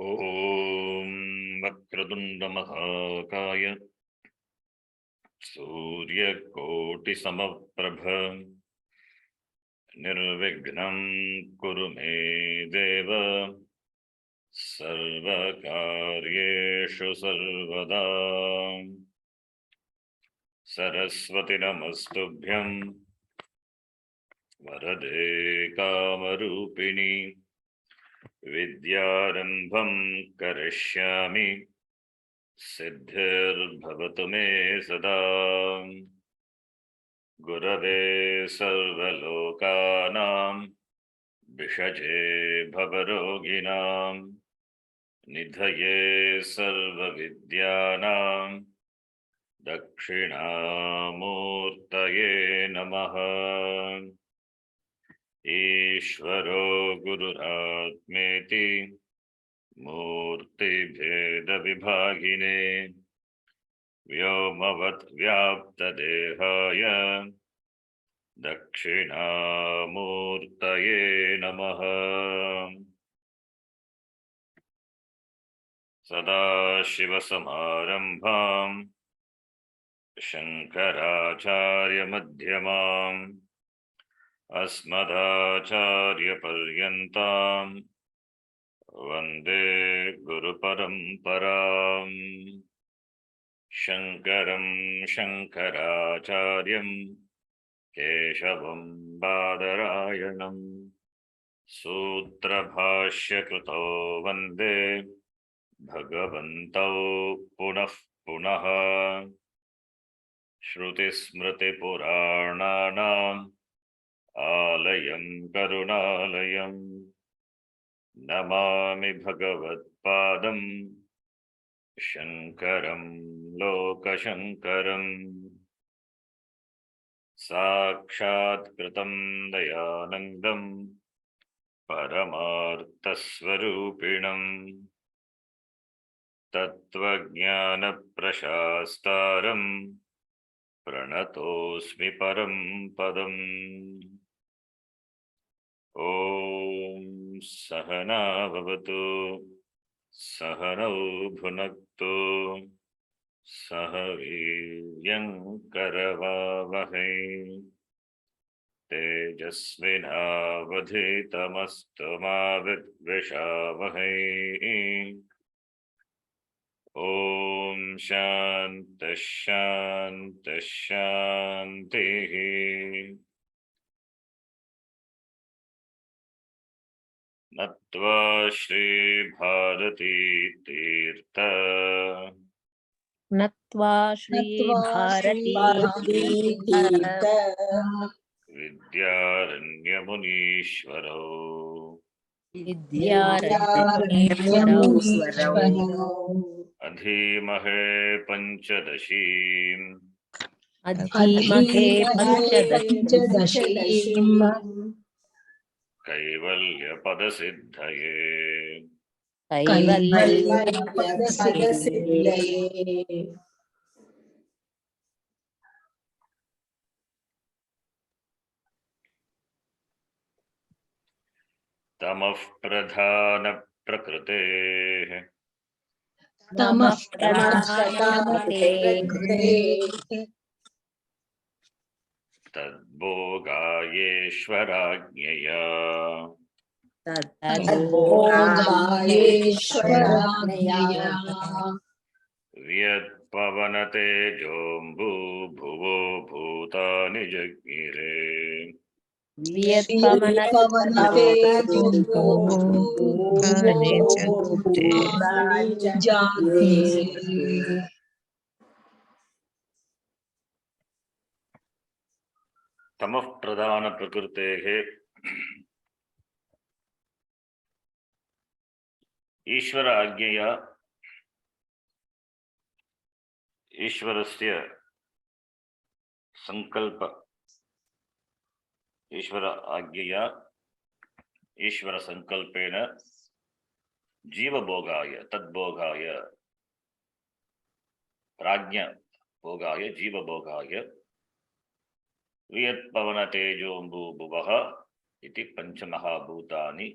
ॐ वक्रतुण्डमहाकाय सूर्यकोटिसमप्रभ निर्विघ्नं कुरु मे देव सर्वकार्येषु सर्वदा। सरस्वती नमस्तुभ्यं वरदे कामरूपिणि विद्यारम्भं करिष्यामि सिद्धिर्भवतु मे सदा। गुरवे सर्वलोकानां विषजे भवरोगिणां निधये सर्वविद्यानां दक्षिणामूर्तये नमः। ईश्वरो गुरुरात्मेति मूर्तिभेदविभागिने व्योमवत् व्याप्तदेहाय दक्षिणामूर्तये नमः। सदाशिवसमारम्भां शङ्कराचार्यमध्यमाम् अस्मदाचार्यपर्यन्तां वन्दे गुरुपरम्पराम्। शङ्करं शङ्कराचार्यं केशवं बादरायणं सूत्रभाष्यकृतो वन्दे भगवन्तौ पुनः पुनः। श्रुतिस्मृतिपुराणानाम् आलयं करुणालयं नमामि भगवत्पादं शङ्करं लोकशङ्करम्। साक्षात्कृतं दयानन्दं परमार्थस्वरूपिणं तत्त्वज्ञानप्रशास्तारं प्रणतोऽस्मि परं पदम्। ॐ सहना भवतु सहनौ भुनक्तु सह वीर्यङ्करवावहै तेजस्विनावधीतमस्तु मा विद्विषावहै। ॐ शान्तिः शान्तिः शान्तिः। नत्वा श्रीभारती तीर्थ नत्वा श्रीभारती तीर्थ विद्यारण्यमुनीश्वरौ विद्यारण्यमुनीश्वरौ अधीमहे पञ्चदशीम् कैवल्यपदसिद्धये। तमः प्रधान प्रकृतेः तद्भोगायेश्वराज्ञया यत्पवनतेजोऽम्बुभुवो भूतानि जज्ञिरे। तमः प्रधान प्रकृतेः ईश्वर आज्ञया ईश्वरस्य संकल्प ईश्वर आज्ञया ईश्वर संकल्पेन जीवभोगाय तद्भोगाय प्राज्ञ भोगाय जीवभोगाय वियत्पवनतेजोऽम्बुभुवः इति पंचमहाभूतानि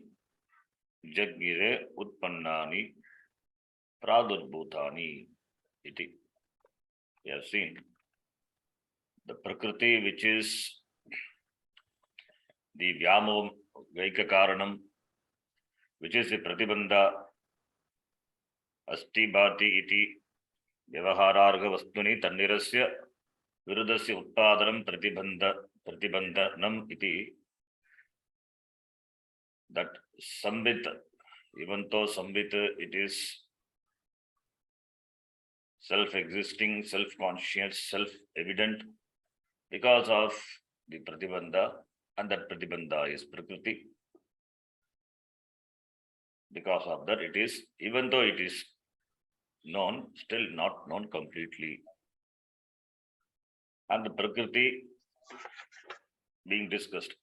Jagire Utpannani Pradurбhutani iti. We have seen the Prakriti, which is the Vyamo Vaika Karanam, which is the Pratibandha Asti Bhati iti Vyavahararga Vastuni Tannirasya Virudasya Utpadanam Pratibandhanam iti. That Sambit, even though Sambit it is self-existing, self-conscious, self-evident because of the Pratibandha, and that Pratibandha is Prakriti. Because of that, it is, even though it is known, still not known completely. And the Prakriti being discussed,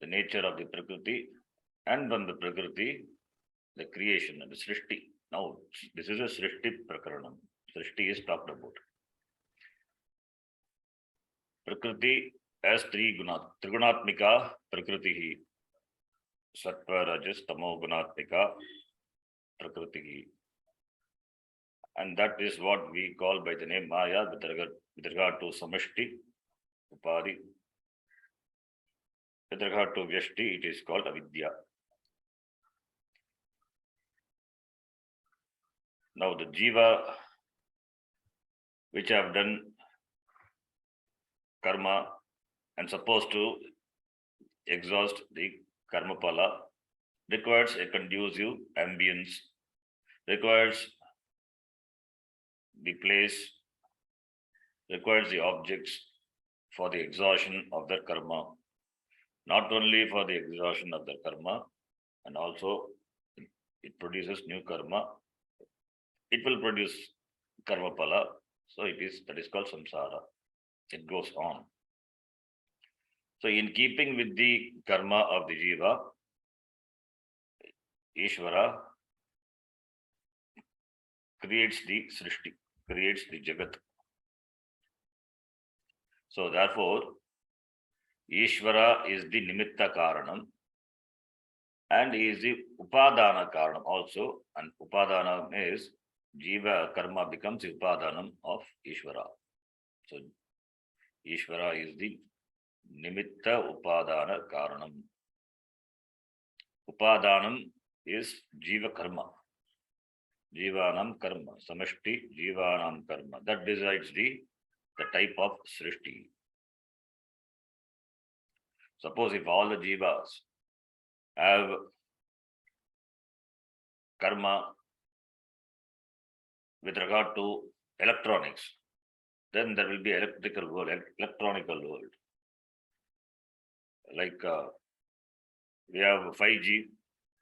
the nature of the Prakriti, and from the Prakriti, the creation and the Srishti. Now, this is a Srishti Prakaranam. Srishti is talked about. Prakriti as Trigunatmika Prakriti, Sattva, Rajas, Tamo Gunatmika Prakriti. And that is what we call by the name Maya with regard to Samashti, Upadi. With regard to Vyashti, it is called Avidya. Now the Jiva, which have done karma and supposed to exhaust the karma pala, requires a conducive ambience, requires the place, requires the objects for the exhaustion of their karma. Not only for the exhaustion of their karma, and also it produces new karma. It will produce karma pala. So that is called samsara. It goes on. So in keeping with the karma of the jiva, Ishvara creates the srishti, creates the jagat. So therefore, Ishvara is the nimitta karanam, and he is the upadana karanam also. And upadana is jiva karma becomes the upadanam of Ishvara. So Ishvara is the nimitta upadana karanam. Upadanam is jiva karma. Jivanam karma. Samashti jivanam karma. That decides the type of srishti. Suppose if all the jivas have karma with regard to electronics, then there will be electrical world, electronical world. Like we have 5G,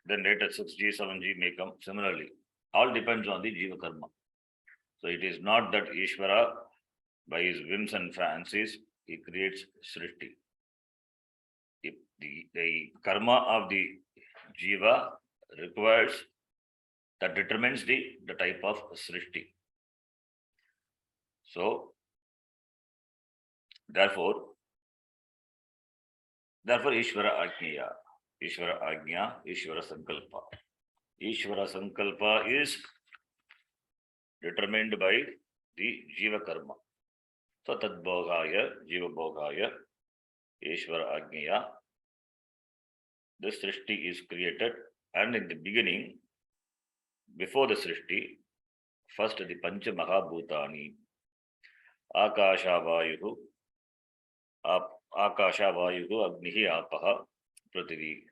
then later 6G, 7G may come. Similarly, all depends on the jiva karma. So it is not that Ishvara, by his whims and fancies, he creates srishti. The karma of the jiva requires, that determines the type of srishti. So therefore Ishvara Ajnaya, Ishvara Ajna, Ishvara Sankalpa. Ishvara Sankalpa is determined by the jiva karma. So Tadbhogaya, Jiva Bhogaya, Ishvara Ajnaya, the Srishti is created, and in the beginning, before the Srishti, first the Pancha Mahabhutani, Akasha Vayuhu, Agnihi Apaha, Prithvi.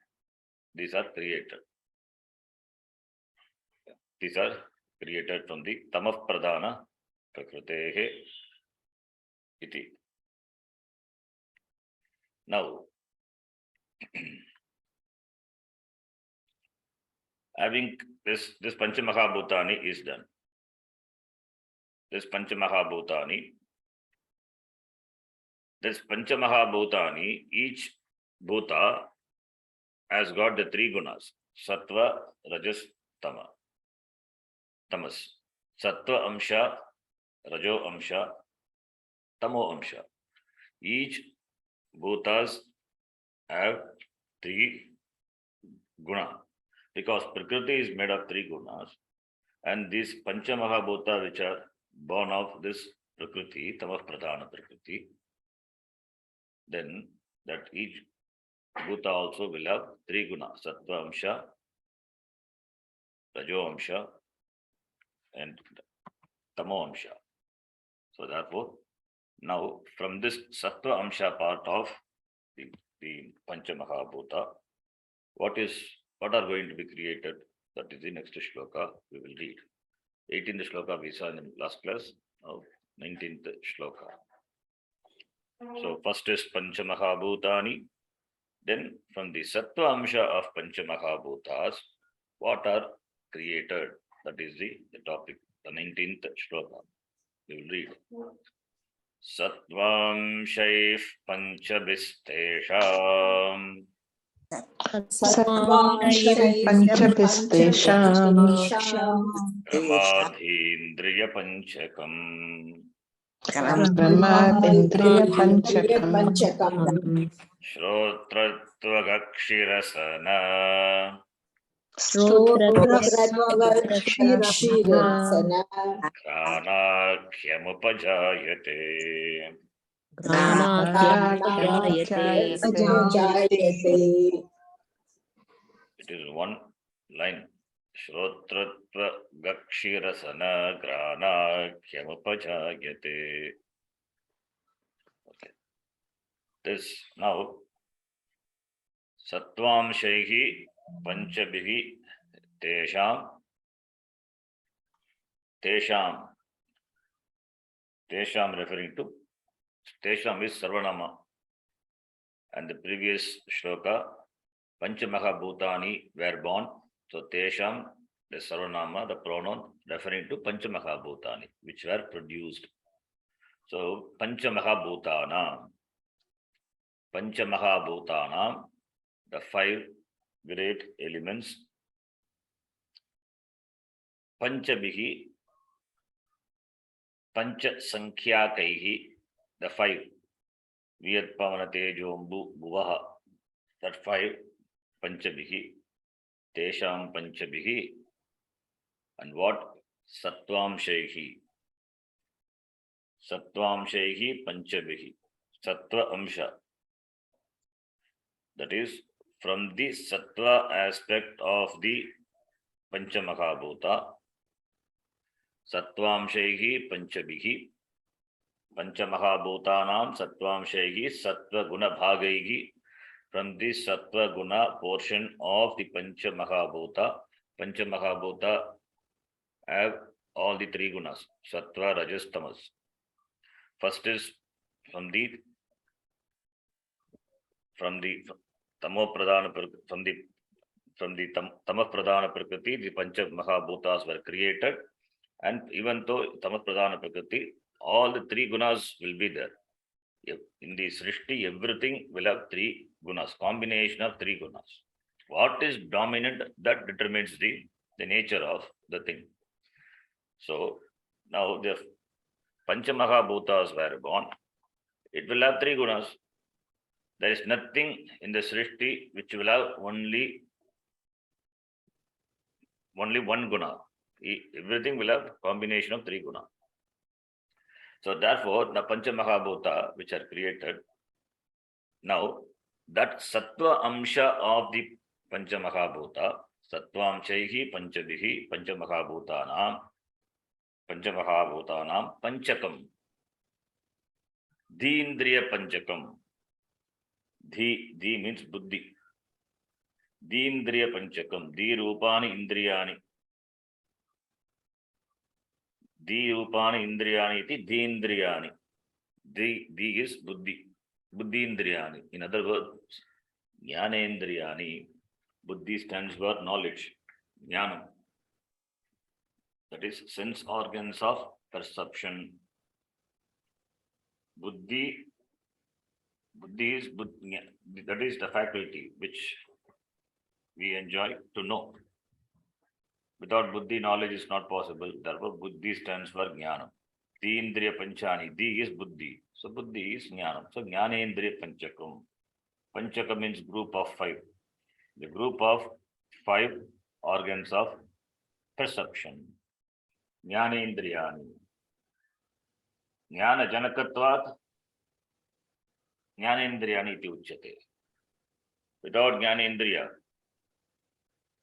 These are created. These are created from the Tamah Pradhana Prakrutehe iti. Now, having this Panchamahabhutani is done. This Panchamahabhutani, each bhuta has got the three gunas: Sattva, Rajas, Tamas. Sattva Amsha, Rajo Amsha, Tamo Amsha. Each bhutas have three guna, because Prakriti is made of 3 gunas, and these Pancha Mahabhuta, which are born of this Prakriti, Tamah Pradhana Prakriti, then that each Bhuta also will have 3 gunas, Sattva Amsha, Rajo Amsha, and Tamo Amsha. So therefore, now from this Sattva Amsha part of the Pancha Mahabhuta, what are going to be created? That is the next shloka we will read. 18th shloka we saw in the last class. Now 19th shloka. So first is Pancha Mahabhutani. Then from the Sattva Amsha of Pancha Mahabhutas, what are created? That is the topic, the 19th shloka. We will read. Sattvam Shaif Panchabhistesham Panchapistesham Pramadhindriya Panchakam Pramadindriya Panchakam Shrotrattvagakshirasana Shrotrasana Kranakhyamupajayate. It is one line. Shrotratvagakshirasana Kranakhyamupajayate. Okay. This now Sattvam-shaihi Panchabihi Tesham referring to Tesham is Sarvanama, and the previous shloka Panchamahabhutani were born, so Tesham the Sarvanama, the pronoun referring to Panchamahabhutani which were produced. So Panchamahabhutanam, the 5 great elements. Panchabihi, Pancha Sankhyakaihi, the 5. Viyat Pavanate Jombu Bhuvaha, that 5 Panchabihi, Tesham Panchabihi, and what? Sattvam-shaihi Panchabihi, Sattva Amsha. That is from the Sattva aspect of the Panchamahabhuta. Sattvam-shaihi Panchabihi, Panchamahabhutanam Sattvam-shaihi Sattva Guna Bhagaihi, from the Sattva Guna portion of the Panchamahabhuta. Panchamahabhuta have all the 3 gunas, Sattva, Rajas, Tamas. First is from the Tamo Pradhana, from the Tamah Pradhana Prakriti, the Pancha Mahabhutas were created, and even though Tamah Pradhana Prakriti, all the 3 gunas will be there. In the Srishti, everything will have 3 gunas, combination of 3 gunas. What is dominant, that determines the nature of the thing. So now the Pancha Mahabhutas were born, it will have 3 gunas. There is nothing in the Srishti which will have only 1 guna. Everything will have combination of 3 guna. So therefore, the Pancha Mahabhuta which are created, now that Sattva Amsha of the Pancha Mahabhuta, Sattvam-shaihi Panchabihi Panchamahabhutanam Panchakam, Dindriya Panchakam. Dhi means buddhi. Dindriya Panchakam, Di Rupani Indriyani. Di Rupani Indriyani iti Dindriyani. Di is buddhi. Buddhi Indriyani. In other words, Jnanendriyani. Buddhi stands for knowledge. Jnanam. That is sense organs of perception. Buddhi is that is the faculty which we enjoy to know. Without buddhi, knowledge is not possible. Therefore, buddhi stands for jnanam. Tindriya panchani. Di is buddhi. So buddhi is jnanam. So jnanendriya panchakam. Panchakam means group of 5. The group of 5 organs of perception. Jnanendriyani. Jnana janakatvat Jnanendriyani iti uchyate. Without Jnanendriya,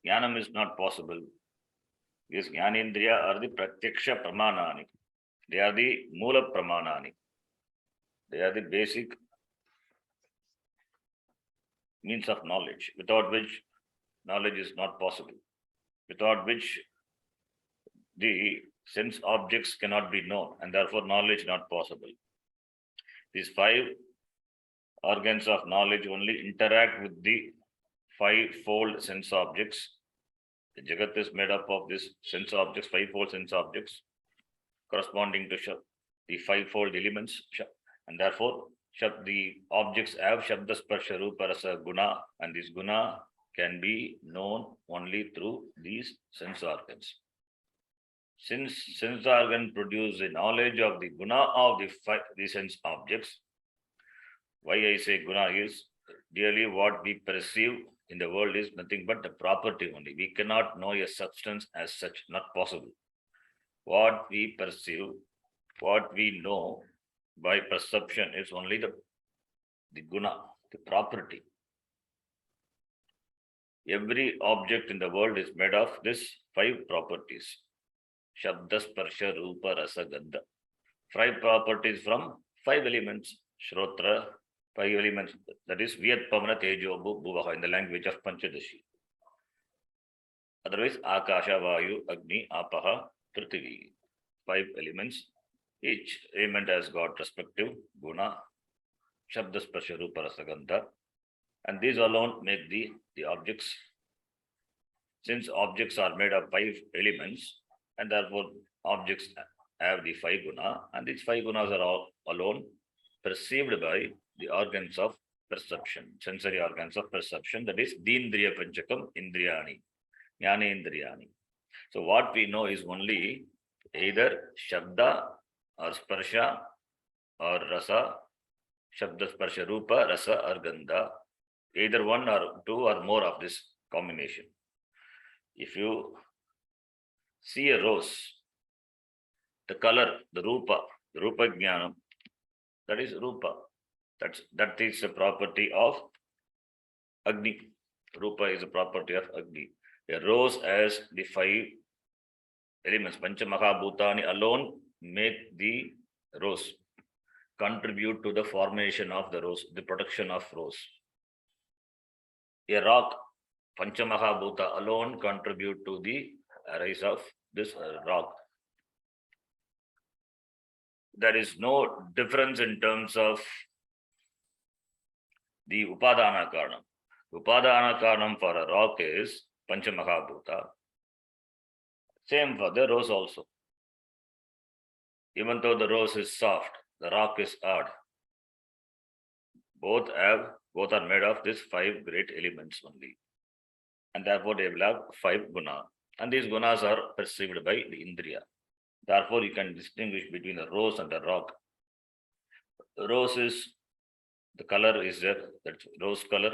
Jnanam is not possible. These Jnanendriya are the Pratyaksha Pramanani. They are the Mula Pramanani. They are the basic means of knowledge, without which knowledge is not possible, without which the sense objects cannot be known, and therefore knowledge not possible. These 5 organs of knowledge only interact with the 5-fold sense objects. The Jagat is made up of these sense objects, 5-fold sense objects, corresponding to the 5-fold elements, and therefore the objects have Shabda Sparsha Rupa Rasa Guna, and this Guna can be known only through these sense organs. Since sense organ produce the knowledge of the Guna of the sense objects, why I say Guna is really what we perceive in the world is nothing but the property only. We cannot know a substance as such, not possible. What we perceive, what we know by perception is only the Guna, the property. Every object in the world is made of these 5 properties. Shabda, Sparsha, Rupa, Rasa, Gandha. 5 properties from 5 elements. Shrotra, 5 elements. That is Vyat, Pamana, Tejo, Bhuvaha in the language of Panchadasi. Otherwise, Akasha, Vayu, Agni, Apaha, Prithvi. 5 elements. Each element has got respective Guna, Shabda, Sparsha, Rupa, Rasa, Gandha. And these alone make the objects. Since objects are made of 5 elements, and therefore objects have the 5 guna, and these 5 gunas are all alone perceived by the organs of perception, sensory organs of perception, that is Dindriya Panchakam Indriyani, Jnanendriyani. So what we know is only either Shabda or Sparsha or Rasa, Shabda, Sparsha, Rupa, Rasa or Gandha, either 1 or 2 or more of this combination. If you see a rose, the color, the Rupa Jnanam, that is Rupa. That is a property of Agni. Rupa is a property of Agni. A rose has the 5 elements. Pancha Mahabhutani alone make the rose, contribute to the formation of the rose, the production of rose. A rock, Pancha Mahabhuta alone contribute to the rise of this rock. There is no difference in terms of the Upadana Karanam. Upadana Karanam for a rock is Pancha Mahabhuta. Same for the rose also. Even though the rose is soft, the rock is hard. Both are made of these 5 great elements only. And therefore they will have 5 guna. And these gunas are perceived by the Indriya. Therefore you can distinguish between the rose and the rock. Rose is, the color is there, that's rose color.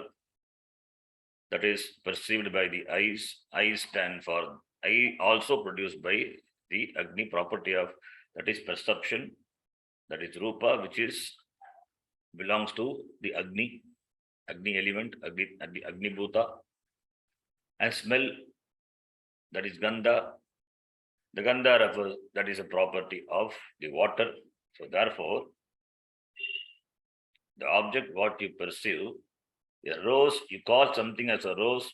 That is perceived by the eyes. Eyes stand for, eye also produced by the Agni property of, that is perception. That is Rupa, which is belongs to the Agni element, Agni Bhuta. And smell, that is Gandha. The Gandha refers, that is a property of the water. So therefore, the object what you perceive, a rose, you call something as a rose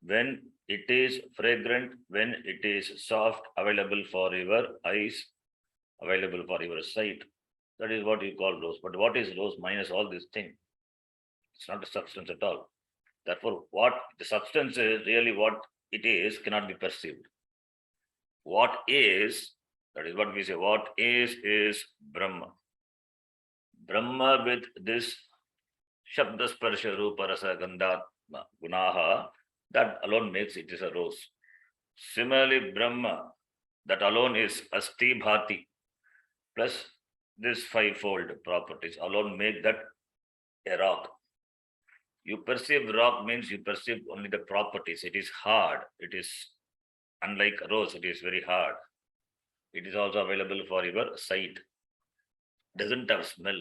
when it is fragrant, when it is soft, available for your eyes, available for your sight. That is what you call rose. But what is rose minus all these things? It's not a substance at all. Therefore, what the substance is, really what it is, cannot be perceived. What is, that is what we say, what is Brahma. Brahma with this Shabda Sparsha Rupa Rasa Gandha Gunaha, that alone makes it is a rose. Similarly, Brahma, that alone is Asti Bhati, plus this 5-fold properties alone make that a rock. You perceive rock means you perceive only the properties. It is hard. It is unlike rose. It is very hard. It is also available for your sight. Doesn't have smell.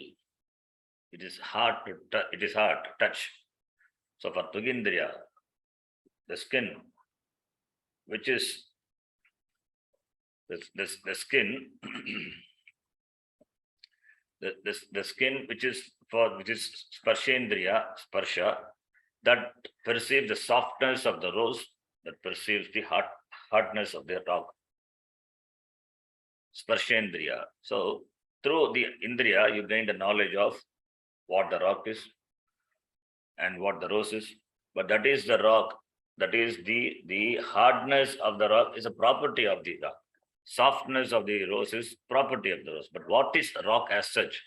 It is hard to it is hard to touch. So for Tugindriya, the skin, which is the skin, the skin which is Sparshendriya, Sparsha, that perceives the softness of the rose, that perceives the hardness of the rock. Sparshendriya. So through the Indriya, you gain the knowledge of what the rock is and what the rose is. But that is the rock. That is the hardness of the rock is a property of the rock. Softness of the rose is property of the rose. But what is rock as such?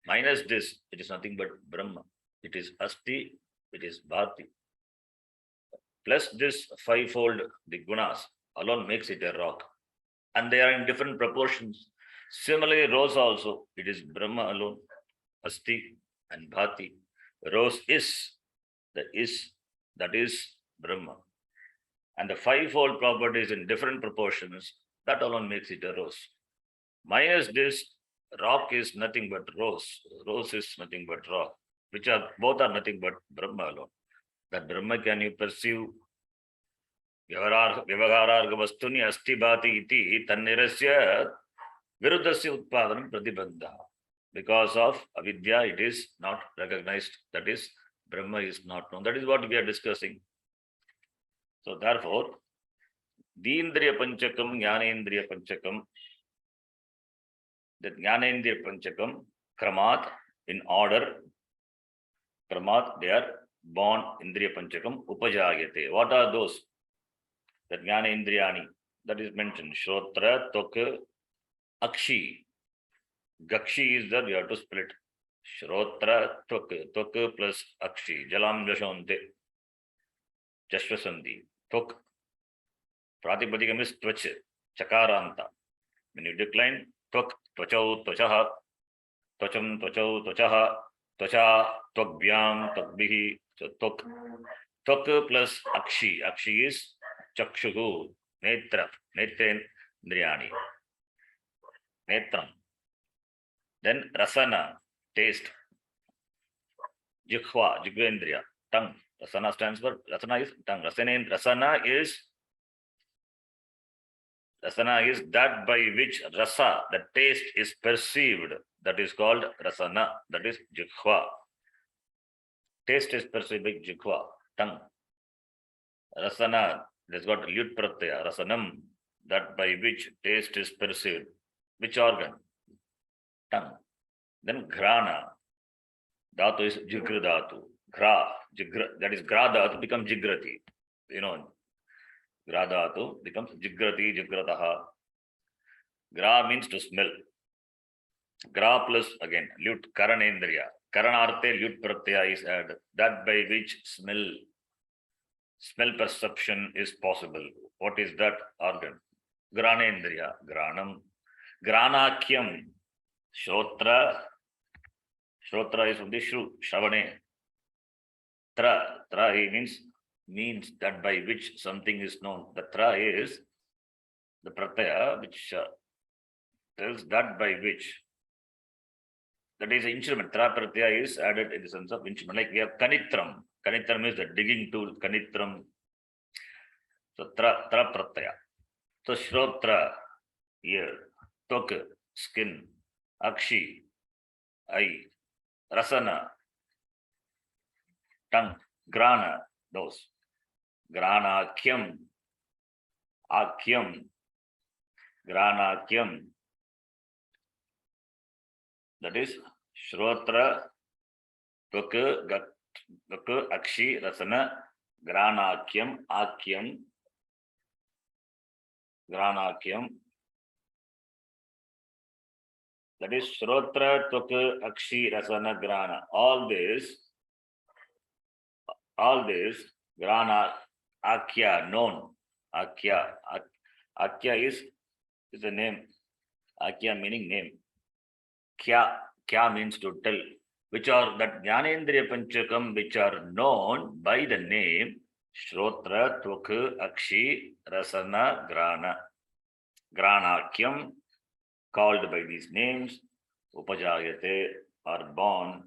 Minus this, it is nothing but Brahma. It is Asti, it is Bhati. Plus this fivefold, the gunas, alone makes it a rock. And they are in different proportions. Similarly, rose also, it is Brahma alone, Asti and Bhati. Rose is, that is Brahma. And the fivefold properties in different proportions, that alone makes it a rose. Minus this, rock is nothing but rose. Rose is nothing but rock, which are both are nothing but Brahma alone. That Brahma can you perceive? Vyavahararga vastuni asti bhati iti tannirasya viruddhasya utpadanam pratibandha. Because of avidya, it is not recognized. That is, Brahma is not known. That is what we are discussing. So therefore, Deendriya Panchakam, Jnanendriya Panchakam, the Jnanendriya Panchakam, Kramat, in order, Kramat, they are born Indriya Panchakam, Upajayate. What are those? The Jnanendriyani, that is mentioned. Shrotra, Tok, Akshi. Gakshi is that you have to split. Shrotra, Tok plus Akshi. Jalam Jashonte. Jashvasandi. Tok. Pratipadikam is Tvach. Chakaranta. When you decline, Tok, Tvachau, Tvachaha. Tvacham, Tvachau, Tvachaha. Tvacha, Tvakbyam, Tvakbihi. So Tok. Tok plus Akshi. Akshi is Chakshuhu. Netra. Netrendriyani. Netram. Then Rasana, taste. Jikhva, Jigvendriya, tongue. Rasana stands for, Rasana is tongue. Rasana is that by which rasa, the taste is perceived. That is called rasana. That is Jikhva. Taste is perceived by Jikhva, tongue. Rasana, that's got Lyut Pratyaya, Rasanam, that by which taste is perceived. Which organ? Tongue. Then Grana, Dhatu is Jigra Dhatu. Gra, Jigra, that is Gra Dhatu becomes Jigrati. You know, Gra Dhatu becomes Jigrati, Jigrataha. Gra means to smell. Gra plus again, Lyut, Karanendriya. Karanarte Lyut Pratyaya is added. That by which smell perception is possible. What is that organ? Granendriya, Granam. Granakyam, Shrotra is from the Shru, Shravane. Tra means that by which something is known. The tra is the pratyaya, which tells that by which. That is instrument. Tra pratyaya is added in the sense of instrument. Like we have kanitram. Kanitram is the digging tool. Kanitram. So tra pratyaya. So Shrotra, ear. Tok, skin. Akshi, eye. Rasana, tongue. Grana, nose. Granakyam, Akyam, Granakyam. That is Shrotra, Tok, Akshi, Rasana, Granakyam, Akyam, Granakyam. That is Shrotra, Tok, Akshi, Rasana, Grana. All this, Grana, Akya, known. Akya is a name. Akya meaning name. Kya means to tell. which are that Jnanendriya Panchakam, which are known by the name Shrotra, Tvak, Akshi, Rasana, Grana, Granakyam, called by these names, Upajayate, are born.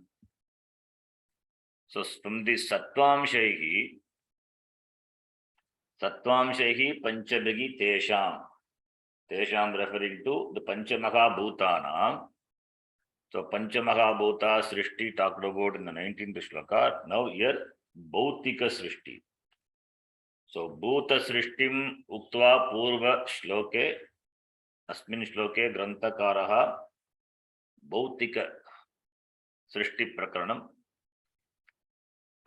So from the Sattvam Shahi Panchabhagi Tesham referring to the Panchamaha Bhutanam. So Panchamahabhuta Srishti talked about in the 19th shloka. Now here Bhautika Srishti. So Bhuta Srishtim Uktva Purva Shloke Asmin Shloke Granthakaraha Bhautika Srishti Prakaranam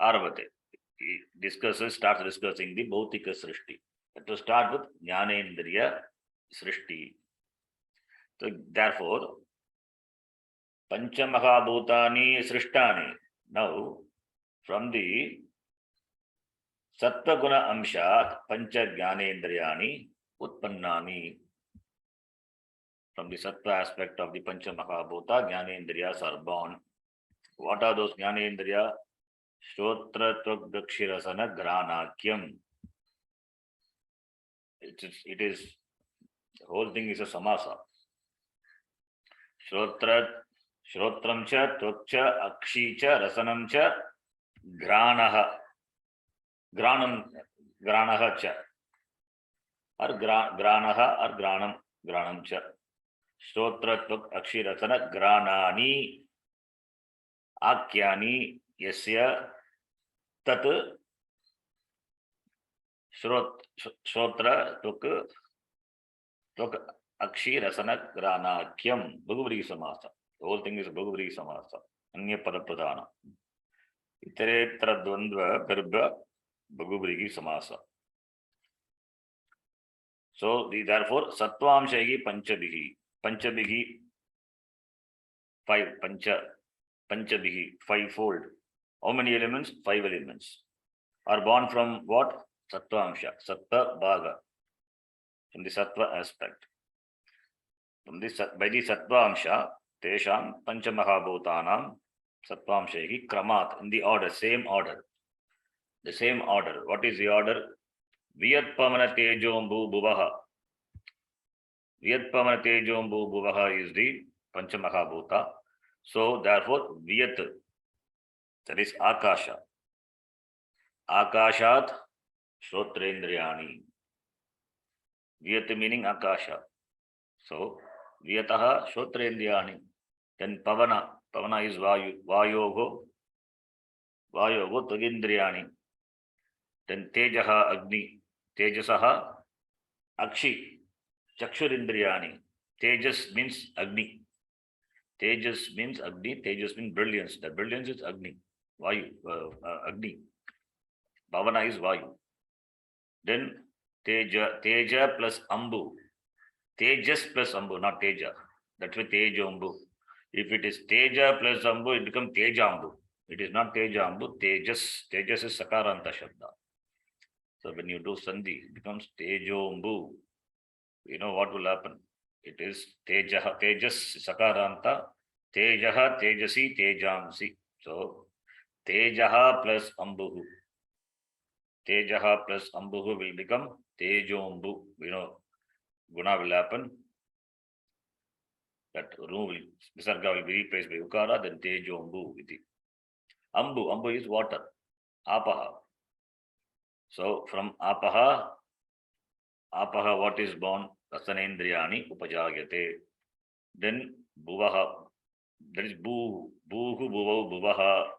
Arvate. He starts discussing the Bhautika Srishti. To start with Jnanendriya Srishti. So therefore, Panchamahabhutani Srishtani. Now, from the Sattva Guna Amshat, Pancha Jnanendriyani Utpannani. From the Sattva aspect of the Panchamahabhuta, Jnanendriyas are born. What are those Jnanendriya? Shrotra Tvakdakshirasana Granakyam. It is, the whole thing is a samasa. Shrotram cha, tvakcha, akshi cha, rasanam cha, granaha. Granaha cha. Or granaha or granam cha. Shrotra, tvak, akshi, rasana, granani, akyani, yasya, tat, shrotra, tvak, akshi, rasana, granakyam, Bhagavri samasa. The whole thing is Bhagavri samasa. Anya padapradana. Iteretra dvandva garbha Bhagavri samasa. So therefore Sattvam-shahi Panchabihi 5 Panchabihi 5-fold. How many elements? 5 elements. Are born from what? Sattva-amsha, Sattva Bhaga. From the Sattva aspect. From this, by the Sattva-amsha, Tesham Panchamahabhutanam Sattva-amshahi Kramat, in the order, same order. The same order. What is the order? Vyatpamana Tejombu Bhuvaha. Vyatpamana Tejombu Bhuvaha is the Panchamahabhuta. So therefore, Vyat, that is Akasha. Akashat Shrotrendriyani. Vyat meaning Akasha. So Vyataha Shrotrendriyani. Then Pavana. Pavana is Vayu. Vayogo Tugindriyani. Then Tejaha Agni. Tejasaha Akshi. Chakshurindriyani. Tejas means Agni. Tejas means Agni. Tejas means brilliance. The brilliance is Agni. Vayu. Agni. Bhavana is Vayu. Then Teja plus Ambu. Tejas plus Ambu, not Teja. That's why Teja Ambu. If it is Teja plus Ambu, it becomes Teja Ambu. It is not Teja Ambu. Tejas is Sakaranta Shabda. So when you do Sandhi, it becomes Tejo Ambu. You know what will happen? It is Tejaha, Tejas Sakaranta, Tejaha, Tejasi, Tejamsi. So Tejaha plus Ambuhu. Tejaha plus Ambuhu will become Tejombu. You know, Guna will happen. That Ru will, Visarga will be replaced by Ukara, then Tejombu with it. Ambu is water. Apaha. So from Apaha, what is born? Rasanendriyani Upajayate. Then Bhuvaha. There is Bhuhu, Bhuvau, Bhuvaha.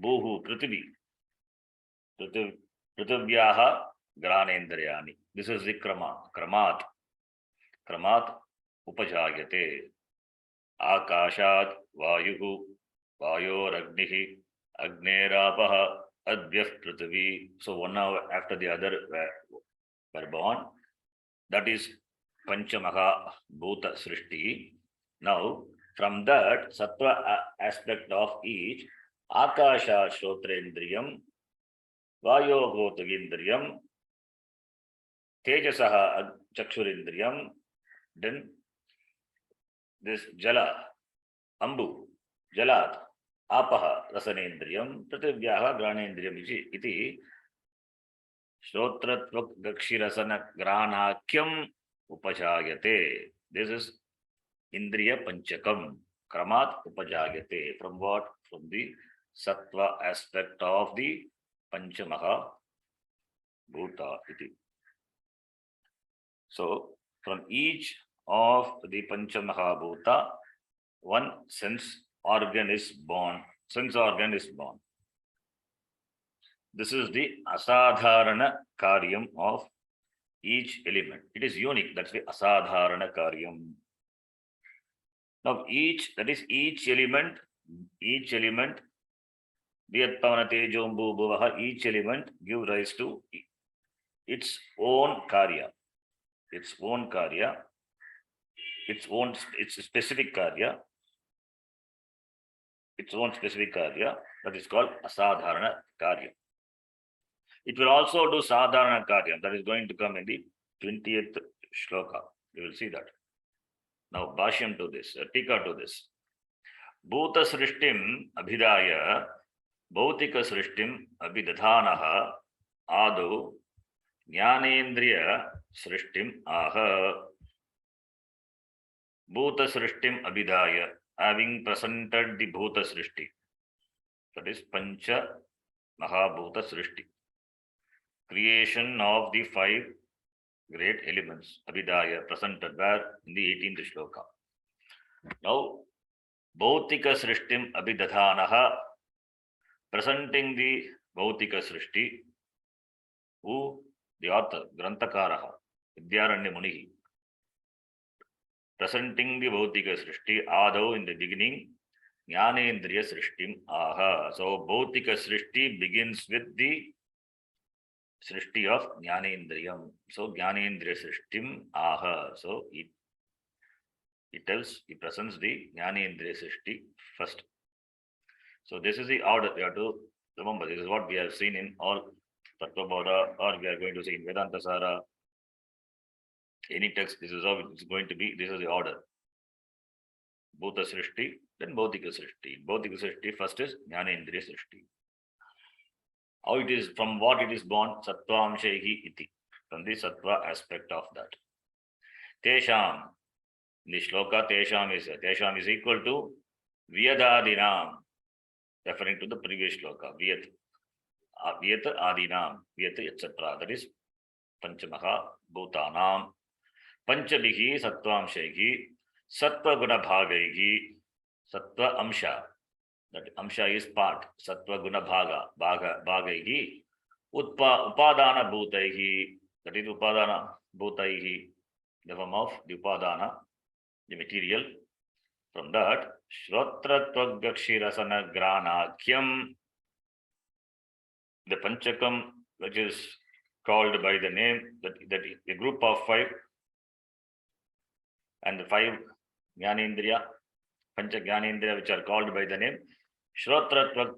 Bhuhu, Prithvi. Prithivyaha Granendriyani. This is the Kramat Upajayate. Akashat Vayuhu Vayoragnihi Agnerapaha Advyah Prithvi. So one after the other were born. That is Panchamaha Bhuta Srishti. Now from that Sattva aspect of each, Akasha Shrotrendriyam, Vayo Gotagindriyam, Tejasaha Chakshurindriyam, then this Jala, Ambu, Jalat, apaha, rasanendriyam, pratibhyaha, granendriyam iti Shrotratvak Gakshirasana Granakyam Upajayate. This is Indriya Panchakam. Kramat Upajayate. From what? From the Sattva aspect of the Panchamaha Bhuta. So, from each of the Panchamaha Bhuta, one sense organ is born. Sense organ is born. This is the asadharana karyam of each element. It is unique. That's the asadharana karyam. Now each element, each element give rise to its own karya, its specific karya, that is called asadharana karya. It will also do sadharana karya, that is going to come in the 20th shloka. You will see that. Now, bhashyam to this, tika to this. Bhuta srishtim abhidaya, bhautika srishtim abhidadhanaha, adu, jnanendriya srishtim aha. Bhuta srishtim abhidaya, having presented the bhuta srishti, that is pancha mahabhuta srishti, creation of the 5 great elements, abhidaya, presented where in the 18th shloka. Now, bhautika srishtim abhidadhanaha, presenting the bhautika srishti, who? The author, Granthakaraha, Vidyaranya Munihi. Presenting the bhautika srishti, adau, in the beginning, jnanendriya srishtim aha. So, bhautika srishti begins with the srishti of jnanendriyam. So, jnanendriya srishtim aha. So, it presents the jnanendriya srishti first. So, this is the order. We have to remember. This is what we have seen in all Tattva Bodha, or we are going to see in Vedanta Sara. Any text, this is how it's going to be. This is the order. Bhuta srishti, then bhautika srishti. Bhautika srishti first is jnanendriya srishti. How it is, from what it is born, sattvaamshehi iti, from the sattva aspect of that. Tesham, in the shloka, tesham is equal to vyadadinam, referring to the previous shloka, vyat adinam, vyat etc. That is panchamaha bhutanam, panchabihi sattvaamshehi, sattva guna bhagaihi, sattva amsha. That amsha is part, sattva guna bhagaihi, upadana bhutaihi, that is upadana bhutaihi, the form of the upadana, the material. From that, shrotra tvagakshirasana granakyam, the panchakam, which is called by the name, that a group of 5, and the 5 jnanendriya, pancha jnanendriya, which are called by the name Shrotratvak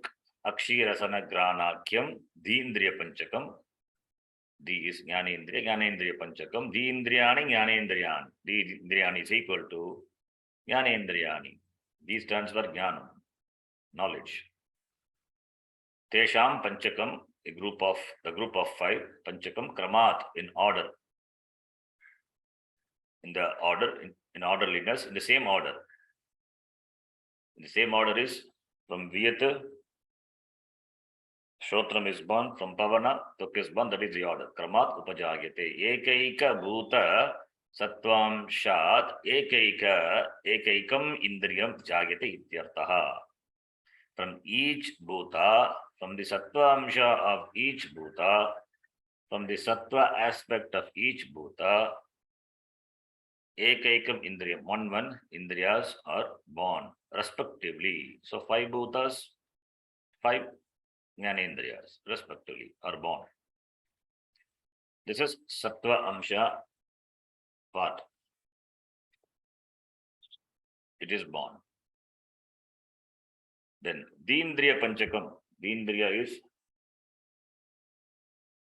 Akshirasana Granakyam, Dindriya Panchakam. D is Jnanendriya Panchakam, Dindriyani Jnanendriyani. Dindriyani is equal to Jnanendriyani. These stands for Jnanam, knowledge. Tesham Panchakam, the group of 5, Panchakam Kramat, in order. In the order, in orderliness, in the same order. In the same order is from Vyat, Shrotram is born, from Pavana, Tuk is born, that is the order. Kramat Upajayate. Ekaika Bhuta Sattvam Shat Ekaikam Indriyam Jagate Ityartaha. From each Bhuta, from the Sattvamsha of each Bhuta, from the Sattva aspect of each Bhuta, Ekaikam Indriyam, one Indriyas are born respectively. So 5 Bhutas, 5 Jnanendriyas respectively are born. This is Sattva Amsha part. It is born. Then Dindriya Panchakam. Dindriya is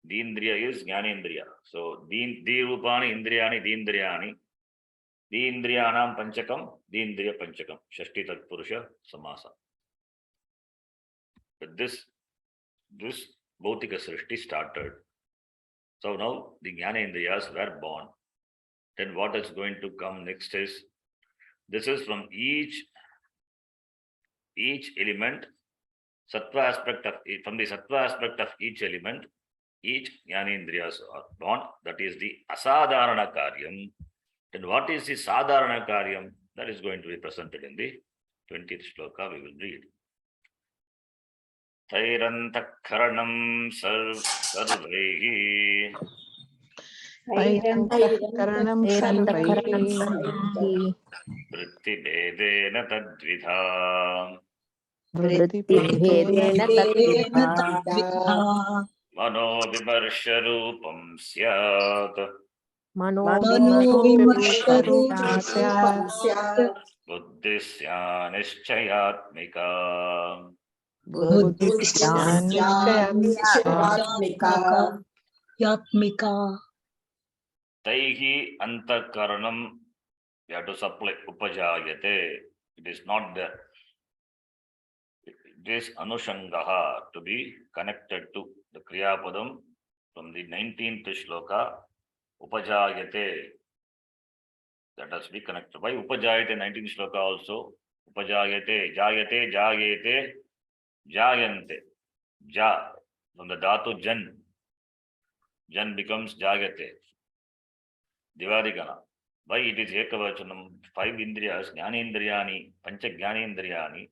Jnanendriya. So Di Rupani Indriyani Dindriyani. The Indriyanam Panchakam, the Indriya Panchakam, Shashti Tatpurusha Samasa. With this Bhautika Srishti started. So now the Jnana Indriyas were born. Then what is going to come next is, this is from each element, Sattva aspect of, from the Sattva aspect of each element, each Jnanendriyas are born. That is the Asadharana Karyam. Then what is the Sadharana Karyam? That is going to be presented in the 20th shloka. We will read. Tairantakharanam sarvaihi Karanam Karanam sarvaihi sarvaihi vritti bedena tadvidha Vrittibhedena tadvidha mano vimarsha rupam syat Manovimarshārūpam Manovimarshārupam syāt buddhisya nischayatmika. buddhisya nischayatmika. Taihi antakaranam, you have to supply upajayate. It is not there. It is anushangaha, to be connected to the kriyapadam from the 19th shloka. Upajayate, that has to be connected. Why upajayate 19th shloka also? Upajayate, jayate, jayate, jayante. Ja, from the dhatu jan. Jan becomes jayate. Divadikana. Why it is ekavachanam? 5 indriyas, jnanendriyani, pancha jnanendriyani,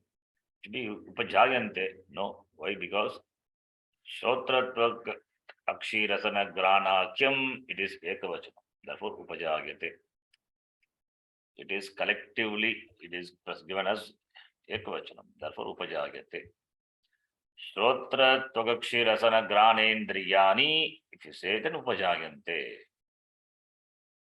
to be upajayante. No. Why? Because Shotratva Akshirasana Granakyam, it is ekavachanam. Therefore, upajayate. It is collectively, it is given as ekavachanam. Therefore, upajayate. Shrotra Tvagakshirasana Granendriyani, if you say, then upajayante.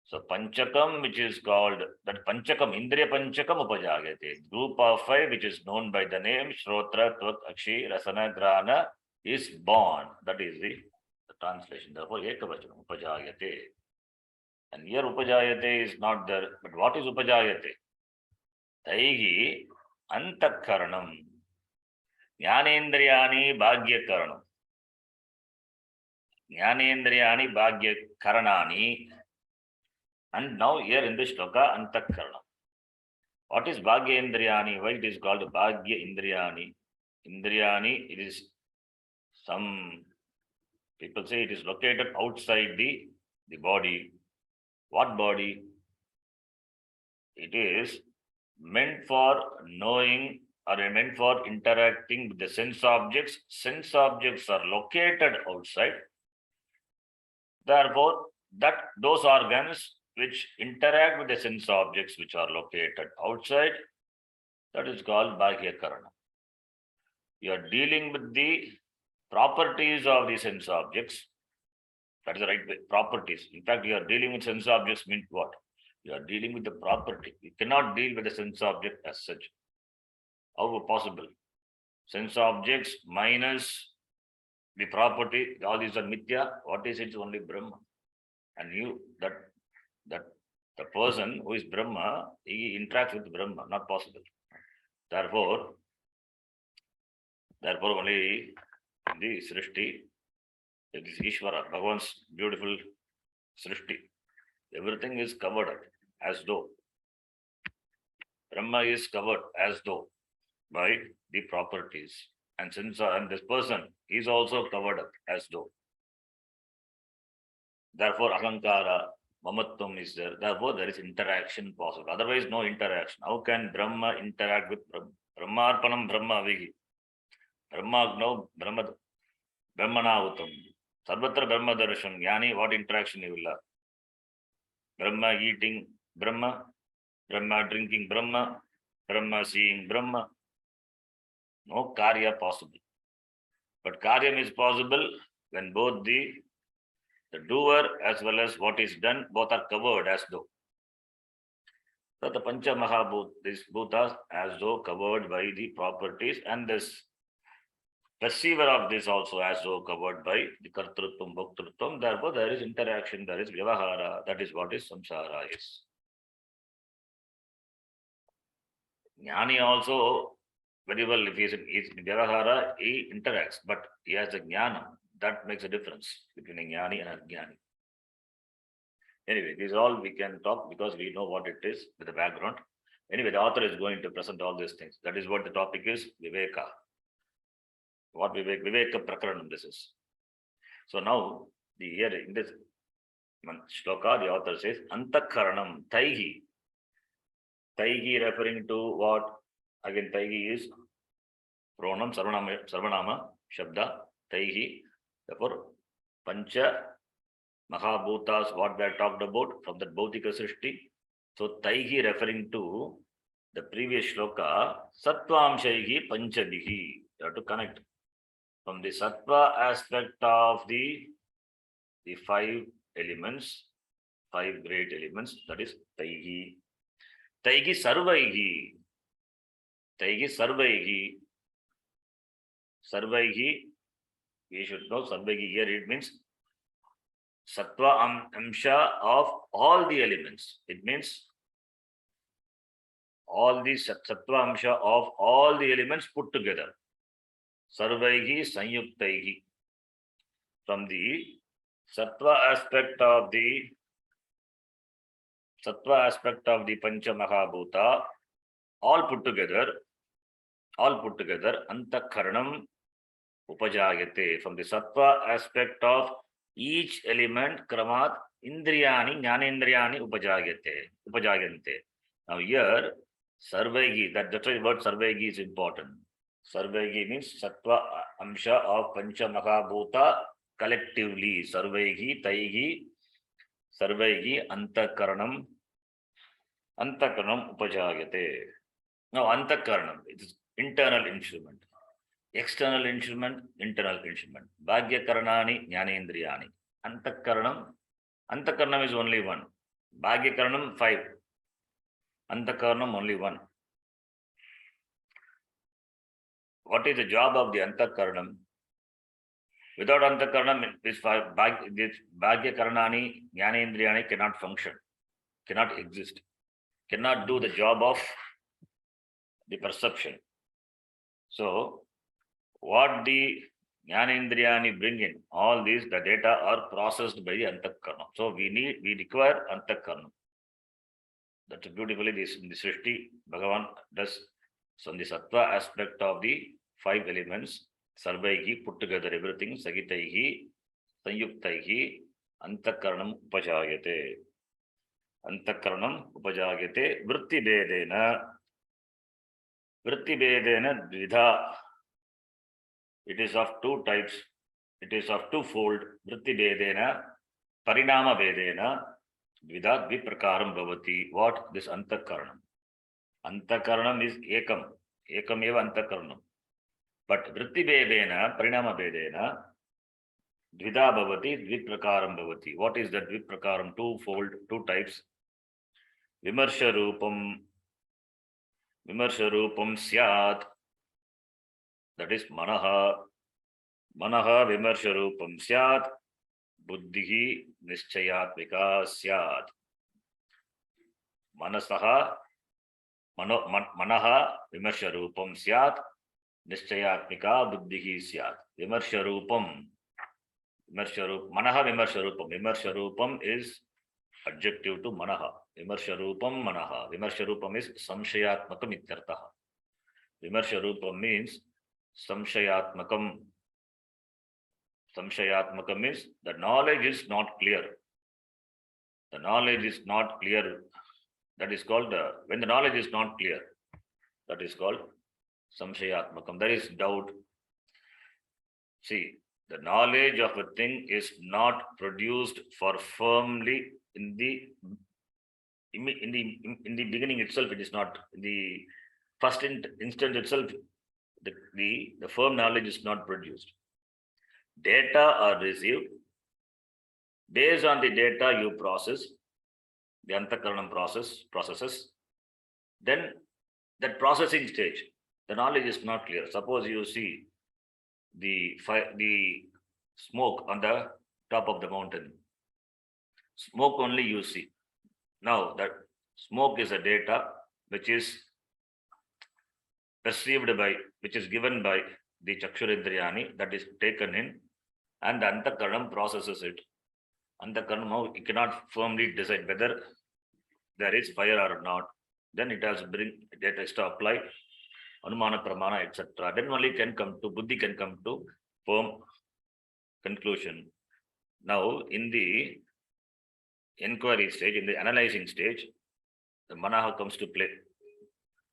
So Panchakam, which is called, that Panchakam, Indriya Panchakam upajayate. Group of 5, which is known by the name Shrotra Tvak Akshi Rasana Grana, is born. That is the translation. Therefore, ekavachanam upajayate. And here upajayate is not there. But what is upajayate? Taihi antakaranam. Jnanendriyani bhagyakaranam. Jnanendriyani bhagyakaranani. And now here in this shloka, antakaranam. What is bhagya indriyani? Why it is called bhagya indriyani? Indriyani, it is, some people say it is located outside the body. What body? It is meant for knowing or meant for interacting with the sense objects. Sense objects are located outside. Therefore, that those organs which interact with the sense objects which are located outside, that is called Bhagyakarana. You are dealing with the properties of the sense objects. That is the right way, properties. In fact, you are dealing with sense objects means what? You are dealing with the property. You cannot deal with the sense object as such. How possible? Sense objects minus the property, all these are mithya. What is it? It's only Brahma. And you, that the person who is Brahma, he interacts with Brahma, not possible. Therefore only in the Srishti, it is Ishvara, Bhagavan's beautiful Srishti. Everything is covered up as though. Brahma is covered as though by the properties. And since and this person is also covered up as though. Therefore, Ahankara, Mamatvam is there. Therefore, there is interaction possible. Otherwise, no interaction. How can Brahma interact with Brahma? Brahmarpanam Brahma Vigi. Brahma, no, Brahmanautam. Sarvatra Brahma Darshan. Yani, what interaction you will have? Brahma eating Brahma, Brahma drinking Brahma, Brahma seeing Brahma. No karya possible. But karyam is possible when both the doer as well as what is done, both are covered as though. So the Pancha Mahabhut, these bhutas as though covered by the properties, and this perceiver of this also as though covered by the Kartrutvam, Bhoktrutvam. Therefore, there is interaction, there is Vyavahara. That is what is samsara is. Jnani also very well, if he is in Vyavahara, he interacts, but he has a jnana. That makes a difference between a jnani and a jnani. Anyway, these all we can talk because we know what it is with the background. Anyway, the author is going to present all these things. That is what the topic is, Viveka. What Viveka Prakaranam this is. So now, here in this shloka, the author says, Antakaranam, Taihi. Taihi referring to what? Again, Taihi is pronoun, Sarvanama, Shabda, Taihi. Therefore, Pancha Mahabhutas, what we are talked about from the Bhautika Srishti. So, Taihi referring to the previous shloka, Satvamshaihi Panchabihi. You have to connect from the Sattva aspect of the five elements, five great elements, that is Taihi. Taihi Sarvaihi. Taihi Sarvaihi. Sarvaihi, we should know Sarvaihi here, it means Sattva Amsha of all the elements. It means all the Sattva Amsha of all the elements put together. Sarvaihi Sanyuktaihi. From the Sattva aspect of the Pancha Mahabhuta, all put together, Antakaranam Upajayate. From the Sattva aspect of each element, Kramat Indriyani, Jnanendriyani Upajayante. Now here, Sarvaihi, that's why the word Sarvaihi is important. Sarvaihi means Sattva Amsha of Pancha Mahabhuta collectively. Sarvaihi, Taihi, Sarvaihi, Antakaranam Upajayate. Now, Antakaranam, it is internal instrument. External instrument, internal instrument. Bhagya Karanani, Jnanendriyani. Antakaranam is only one. Bhagya Karanam, 5. Antakaranam, only one. What is the job of the Antakaranam? Without Antakaranam, this Bhagya Karanani, Jnanendriyani cannot function, cannot exist, cannot do the job of the perception. So, what the Jnanendriyani bring in, all these, the data are processed by the Antakaranam. So, we require Antakaranam. That's beautifully in the Srishti, Bhagavan does. So, in the Sattva aspect of the 5 elements, Sarvaihi, put together everything, Sagitaihi, Sanyuktaihi, Antakaranam Upajayate. Antakaranam Upajayate, Vritti Bedena Dvidha. It is of 2 types. It is of 2-fold. Vritti Bedena, Parinama Bedena, Dvidha Dviprakaram Bhavati. What? This Antakaranam. Antakaranam is Ekam. Ekam eva Antakaranam. But Vritti Bedena, Parinama Bedena, Dvidha Bhavati, Dviprakaram Bhavati. What is that Dviprakaram? 2-fold, 2 types. Vimarsha Rupam Syat. That is Manaha. Manaha Vimarsha Rupam Syat. Buddhihi Nischayatmika Syat. Manaha Vimarsha Rupam Syat. Nischayatmika Buddhihi Syat. Vimarsha Rupam. Manaha Vimarsha Rupam. Vimarsha Rupam is adjective to Manaha. Vimarsha Rupam Manaha. Vimarsha Rupam is Samshayatmakam Ityartaha. Vimarsha Rupam means Samshayatmakam. Samshayatmakam means the knowledge is not clear. The knowledge is not clear. That is called, when the knowledge is not clear, that is called Samshayatmakam. There is doubt. See, the knowledge of a thing is not produced for firmly in the beginning itself. It is not in the first instant itself. The firm knowledge is not produced. Data are received. Based on the data you process, the Antakaranam processes. Then that processing stage, the knowledge is not clear. Suppose you see the smoke on the top of the mountain. Smoke only you see. Now that smoke is a data which is perceived by, which is given by the Chakshurindriyani, that is taken in, and the Antakaranam processes it. Antakaranam, it cannot firmly decide whether there is fire or not. Then it has to apply Anumana Pramana, etc. Then only Buddhi can come to firm conclusion. Now, in the inquiry stage, in the analyzing stage, the Manaha comes to play.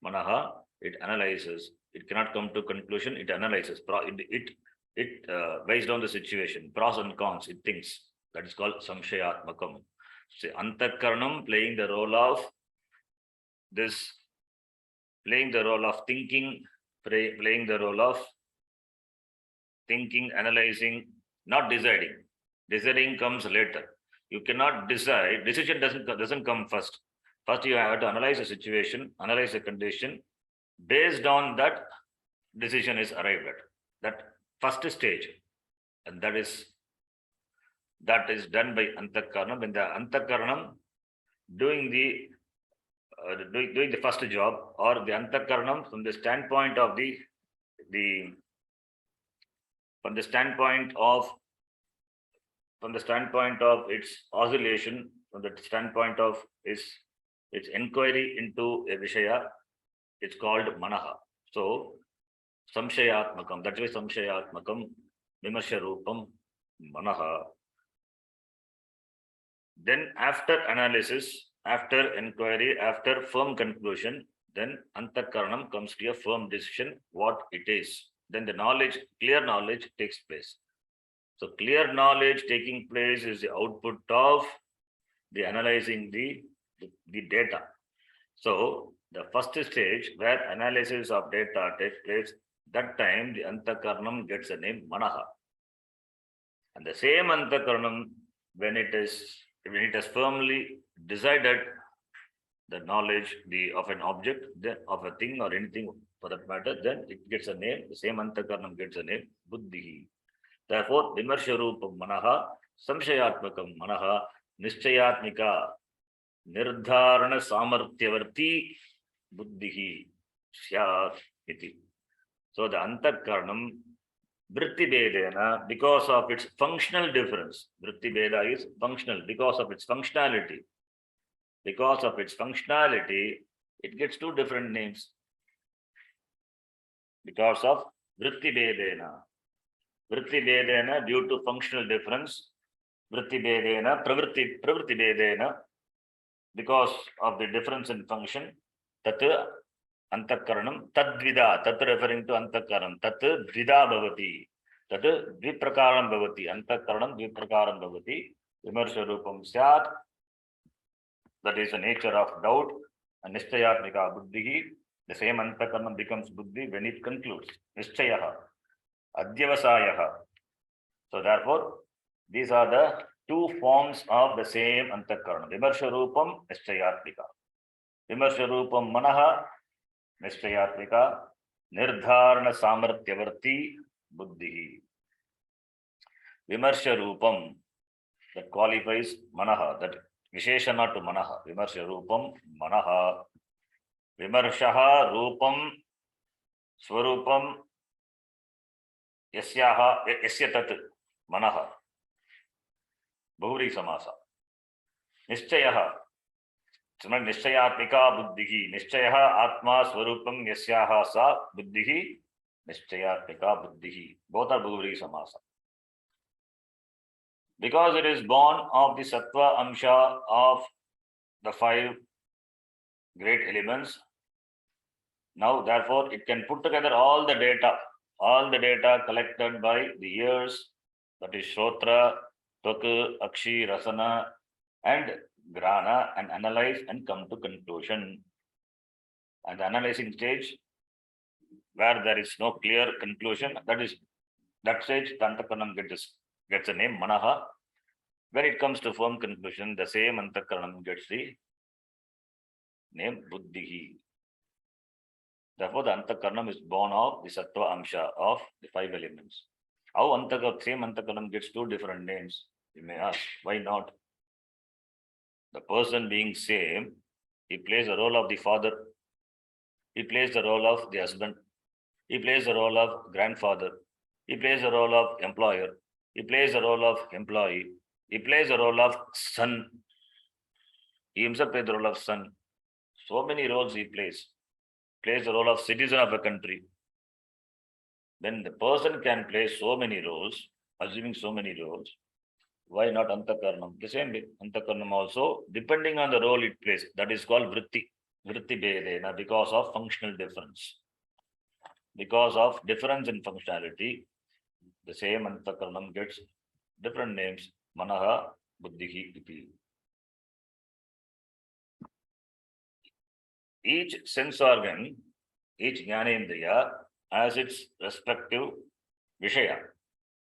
Manaha, it analyzes. It cannot come to conclusion, it analyzes. It weighs down the situation, pros and cons, it thinks. That is called Samshayatmakam. So, Antakaranam playing the role of this, playing the role of thinking, playing the role of thinking, analyzing, not deciding. Deciding comes later. You cannot decide. Decision doesn't come first. First, you have to analyze the situation, analyze the condition. Based on that, decision is arrived at. That first stage, and that is done by Antakaranam. When the Antakaranam doing the first job, or the Antakaranam from the standpoint of from the standpoint of its oscillation, from the standpoint of its inquiry into a Vishaya, it's called Manaha. So, Samshayatmakam, that's why Samshayatmakam, Vimarsha Rupam, Manaha. Then after analysis, after inquiry, after firm conclusion, then Antakaranam comes to a firm decision what it is. Then the knowledge, clear knowledge takes place. So clear knowledge taking place is the output of the analyzing the data. So the first stage where analysis of data takes place, that time the Antakaranam gets the name Manaha. And the same Antakaranam, when it has firmly decided the knowledge of an object, then of a thing or anything for that matter, then it gets a name. The same Antakaranam gets a name Buddhi. Therefore, Vimarsha Rupam Manaha, Samshayatmakam Manaha, Nishchayatmika, Nirdharana Samartyavarti Buddhi Syat iti. So the Antakaranam Vritti Bedena, because of its functional difference, Vritti Beda is functional, because of its functionality. Because of its functionality, it gets two different names. Because of Vritti Bedena. Vritti Bedena, due to functional difference, Vritti Bedena, Pravritti Bedena, because of the difference in function, Tat Antakaranam, Tadvida, Tat referring to Antakaranam, Tat Vida Bhavati, Tat Viprakaram Bhavati, Antakaranam Viprakaram Bhavati, Vimarsha Rupam Syat, that is the nature of doubt, and Nishchayatmika Buddhi, the same Antakaranam becomes Buddhi when it concludes. Nishchayaha, Adyavasayaha. So therefore, these are the two forms of the same Antakaranam. Vimarsha Rupam, Nishchayatmika. Vimarsha Rupam Manaha, Nishchayatmika, Nirdharana Samartyavarti Buddhi. Vimarsha Rupam, that qualifies Manaha, that Visheshana to Manaha. Vimarsha Rupam Manaha. Vimarshaha Rupam Swarupam Yasya Tat Manaha. Bahuri Samasa. Nishchayaha. Nishchayatmika Buddhi. Nishchayaha Atma Swarupam Yasyaha Sa Buddhi. Nishchayatmika Buddhi. Both are Bahuri Samasa. Because it is born of the Sattva Amsha of the five great elements. Now, therefore, it can put together all the data collected by the ears, that is Shrotra, Tvak, Akshi, Rasana, and Grana, and analyze and come to conclusion. And the analyzing stage, where there is no clear conclusion, that stage, the Antakaranam gets the name Manaha. When it comes to firm conclusion, the same Antakaranam gets the name Buddhi. Therefore, the Antakaranam is born of the Sattva Amsha of the five elements. How same Antakaranam gets two different names? You may ask, why not? The person being same, he plays the role of the father. He plays the role of the husband. He plays the role of grandfather. He plays the role of employer. He plays the role of employee. He plays the role of son. He himself plays the role of son. So many roles he plays. Plays the role of citizen of a country. When the person can play so many roles, assuming so many roles, why not Antakarnam? The same way, Antakarnam also, depending on the role it plays, that is called Vritti. Vritti Bedena, because of functional difference. Because of difference in functionality, the same Antakarnam gets different names, Manaha, Buddhihi, Iti. Each sense organ, each Jnanendriya has its respective Vishaya,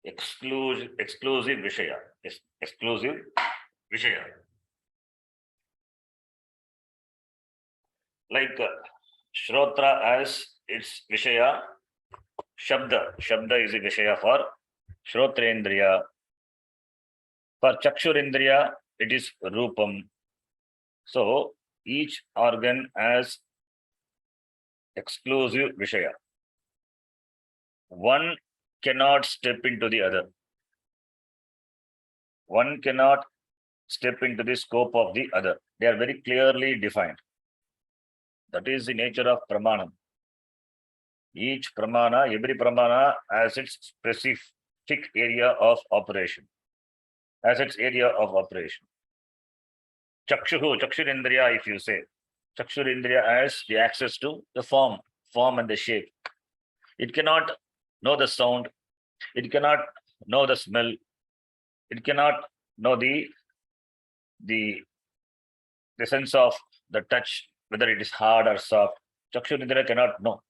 exclusive Vishaya, exclusive Vishaya. Like Shrotra as its Vishaya, Shabda is a Vishaya for Shrotrendriya. For Chakshurendriya, it is Rupam. So each organ has exclusive Vishaya. One cannot step into the other. One cannot step into the scope of the other. They are very clearly defined. That is the nature of Pramanam. Each Pramana, every Pramana has its specific area of operation. Has its area of operation. Chakshurindriya, if you say, Chakshurindriya has the access to the form and the shape. It cannot know the sound. It cannot know the smell. It cannot know the sense of the touch, whether it is hard or soft. Chakshurindriya cannot know.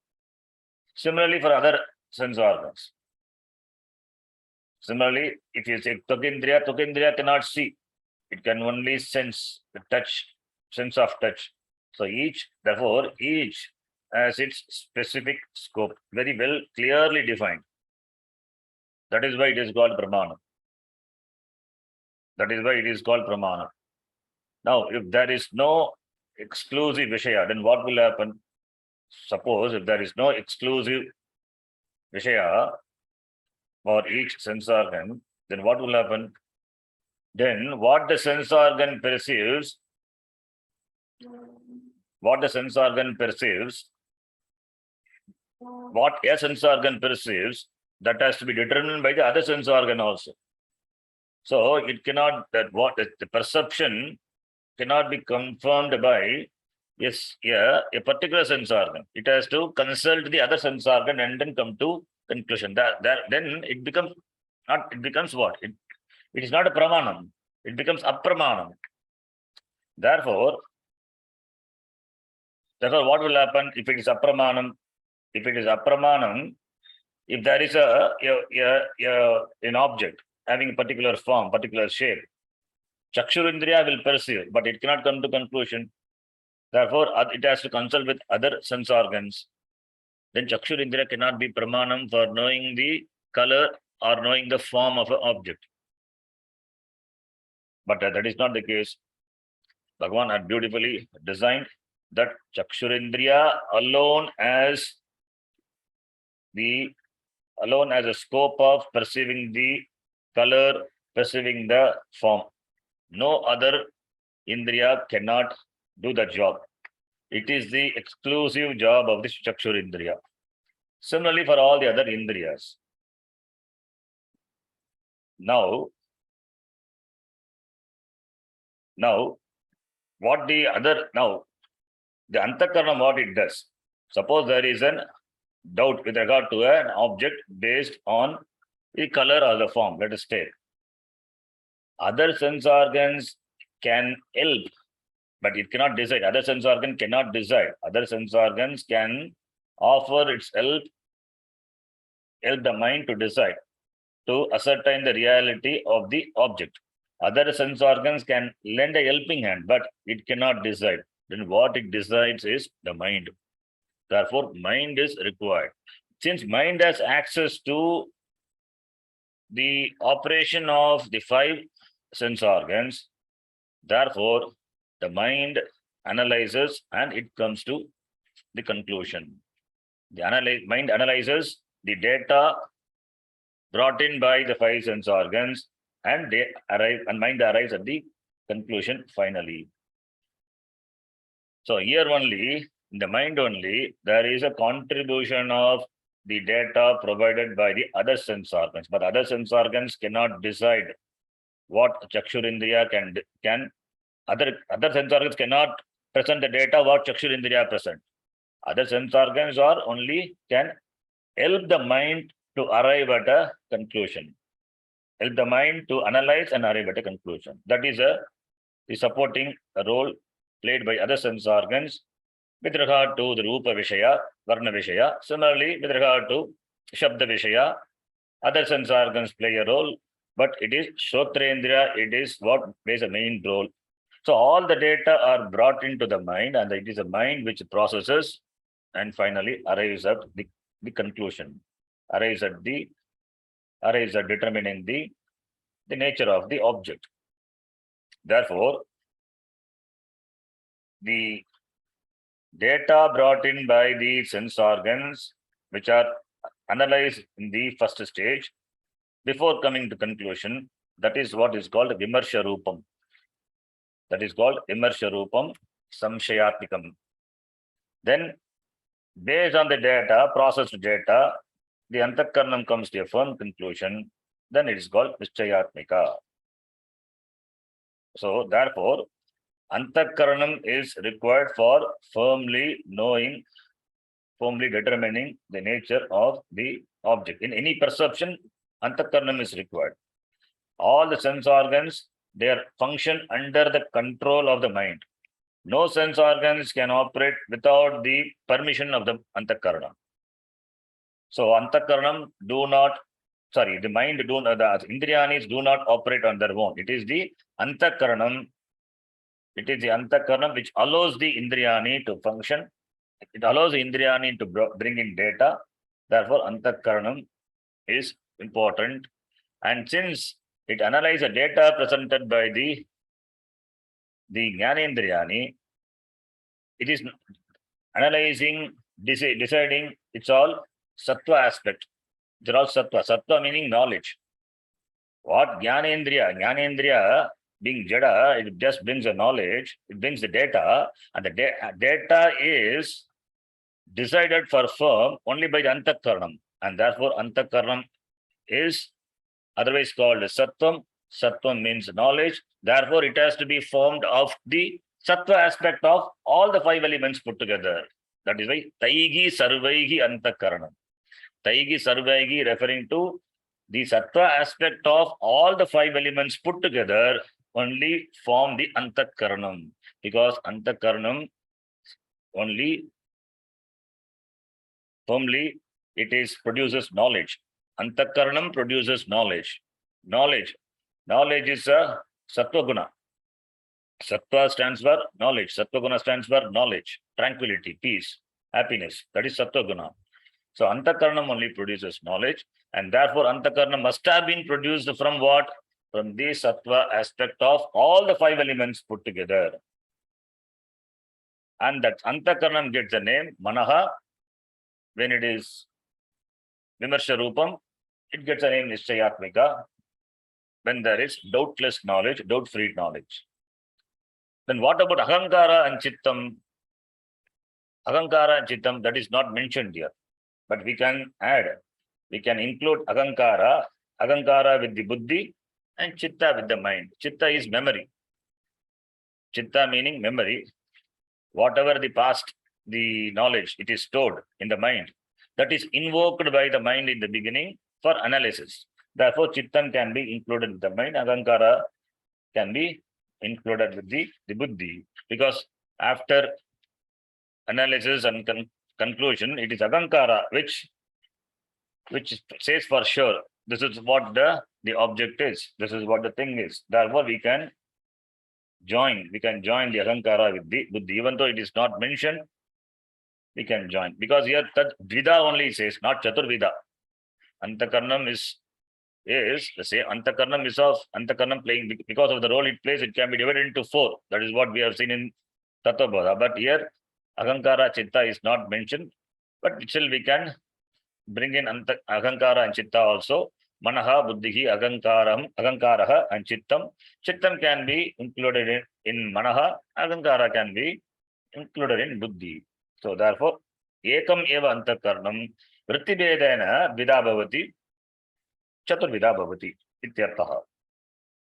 Similarly, for other sense organs. Similarly, if you say Twakindriya cannot see. It can only sense the touch, sense of touch. So therefore, each has its specific scope, very well, clearly defined. That is why it is called Pramana. That is why it is called Pramana. Now, if there is no exclusive Vishaya, then what will happen? Suppose if there is no exclusive Vishaya for each sense organ, then what will happen? Then what the sense organ perceives, what a sense organ perceives, that has to be determined by the other sense organ also. So it cannot, the perception cannot be confirmed by a particular sense organ. It has to consult the other sense organ and then come to conclusion. Then it becomes what? It is not a pramanam. It becomes apramanam. Therefore, what will happen if it is apramanam? If it is apramanam, if there is an object having a particular form, particular shape, Chakshurindriya will perceive, but it cannot come to conclusion. Therefore, it has to consult with other sense organs. Then Chakshurindriya cannot be pramanam for knowing the color or knowing the form of an object. But that is not the case. Bhagavan had beautifully designed that Chakshurindriya alone as a scope of perceiving the color, perceiving the form. No other Indriya cannot do the job. It is the exclusive job of the Chakshurindriya. Similarly, for all the other Indriyas. Now, the Antakarna, what it does? Suppose there is an doubt with regard to an object based on the color or the form, let us take. Other sense organs can help, but it cannot decide. Other sense organ cannot decide. Other sense organs can offer its help the mind to decide, to ascertain the reality of the object. Other sense organs can lend a helping hand, but it cannot decide. Then what it decides is the mind. Therefore, mind is required. Since mind has access to the operation of the 5 sense organs, therefore, the mind analyzes and it comes to the conclusion. The mind analyzes the data brought in by the five sense organs, and mind arrives at the conclusion finally. So here only, in the mind only, there is a contribution of the data provided by the other sense organs, but other sense organs cannot decide what Chakshurindriya can other sense organs cannot present the data what Chakshurindriya present. Other sense organs are only can help the mind to arrive at a conclusion. Help the mind to analyze and arrive at a conclusion. That is the supporting role played by other sense organs with regard to the Rupa Vishaya, Varna Vishaya. Similarly, with regard to Shabda Vishaya, other sense organs play a role, but it is Shrotrendriya, it is what plays a main role. So all the data are brought into the mind, and it is a mind which processes and finally arrives at the conclusion, arrives at determining the nature of the object. Therefore, the data brought in by the sense organs, which are analyzed in the first stage, before coming to conclusion, that is what is called Vimarsha Rupam. That is called Vimarsha Rupam Samshayatmikam. Then, based on the data, processed data, the Antakaranam comes to a firm conclusion, then it is called Nischayatmika. So, therefore, Antakaranam is required for firmly knowing, firmly determining the nature of the object. In any perception, Antakaranam is required. All the sense organs, they function under the control of the mind. No sense organs can operate without the permission of the Antakaranam. So Antakaranam the mind the Indriyanis do not operate on their own. It is the Antakaranam which allows the Indriyani to function. It allows the Indriyani to bring in data. Therefore, Antakaranam is important. And since it analyzes the data presented by the Jnanendriyani, it is analyzing, deciding, it's all Sattva aspect. They're all Sattva. Sattva meaning knowledge. What Jnanendriya being Jada, it just brings the knowledge, it brings the data, and the data is decided for firm only by the Antakaranam. And therefore, Antakaranam is otherwise called Sattvam. Sattvam means knowledge. Therefore, it has to be formed of the Sattva aspect of all the five elements put together. That is why Taigi Sarvaihi Antakaranam. Taigi Sarvaihi referring to the Sattva aspect of all the five elements put together only form the Antakaranam. Because Antakaranam only firmly it produces knowledge. Antakaranam produces knowledge. Knowledge is a Sattva Guna. Sattva stands for knowledge. Sattva Guna stands for knowledge, tranquility, peace, happiness. That is Sattva Guna. So Antakaranam only produces knowledge, and therefore Antakaranam must have been produced from what? From the Sattva aspect of all the five elements put together. And that Antakaranam gets the name Manaha. When it is Vimarsha Rupam, it gets a name Nischayatmika. When there is doubtless knowledge, doubt-free knowledge. Then what about Ahankara and Chittam? Ahankara and Chittam, that is not mentioned here. But we can include Ahankara with the Buddhi, and Chitta with the mind. Chitta is memory. Chitta meaning memory. Whatever the past, the knowledge, it is stored in the mind. That is invoked by the mind in the beginning for analysis. Therefore, Chittam can be included with the mind. Ahankara can be included with the Buddhi. Because after analysis and conclusion, it is Ahankara which says for sure, this is what the object is. This is what the thing is. Therefore, we can join the Ahankara with the Buddhi. Even though it is not mentioned, we can join. Because here, Dvida only says, not Chaturvida. Antakaranam is the same. Antakaranam playing, because of the role it plays, it can be divided into four. That is what we have seen in Tattva Bodha. But here, Ahankara Chitta is not mentioned, but still we can bring in Ahankara and Chitta also. Manaha, Buddhihi, Ahankaraha and Chittam. Chittam can be included in Manaha, Ahankara can be included in Buddhi. So therefore, Ekam eva Antakarnam, Vrittibedena Vida Bhavati, Chaturvida Bhavati, Ityartaha.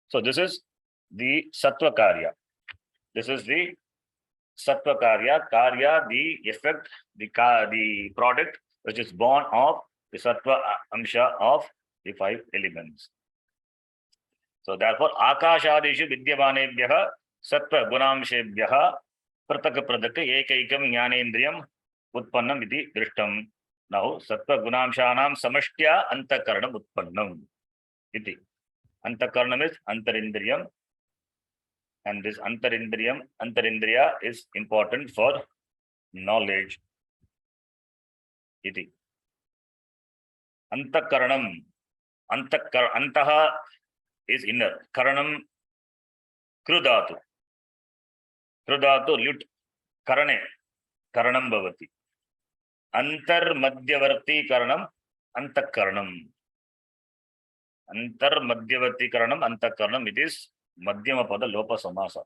So this is the Sattva Karya. This is the Sattva Karya, the effect, the product which is born of the Sattva Amsha of the 5 elements. So therefore, Akashadishu Vidyavanebhyaha Sattva Gunamshebhyaha Prataka Ekaikam Jnanendriyam Utpannam iti Drishtam. Now, Sattva Gunamshanam Samashtya Antakaranam Utpannam iti. Antakaranam is Antarindriyam, and this Antarindriya is important for knowledge. Iti. Antakaranam, Antaha is inner. Karanam, Krudatu. Krudatu, lut, Karane, Karanam Bhavati. Antar Madhyavarti Karanam, Antakaranam. Antar Madhyavarti Karanam, Antakaranam, it is Madhyama Pada Lopa Samasa.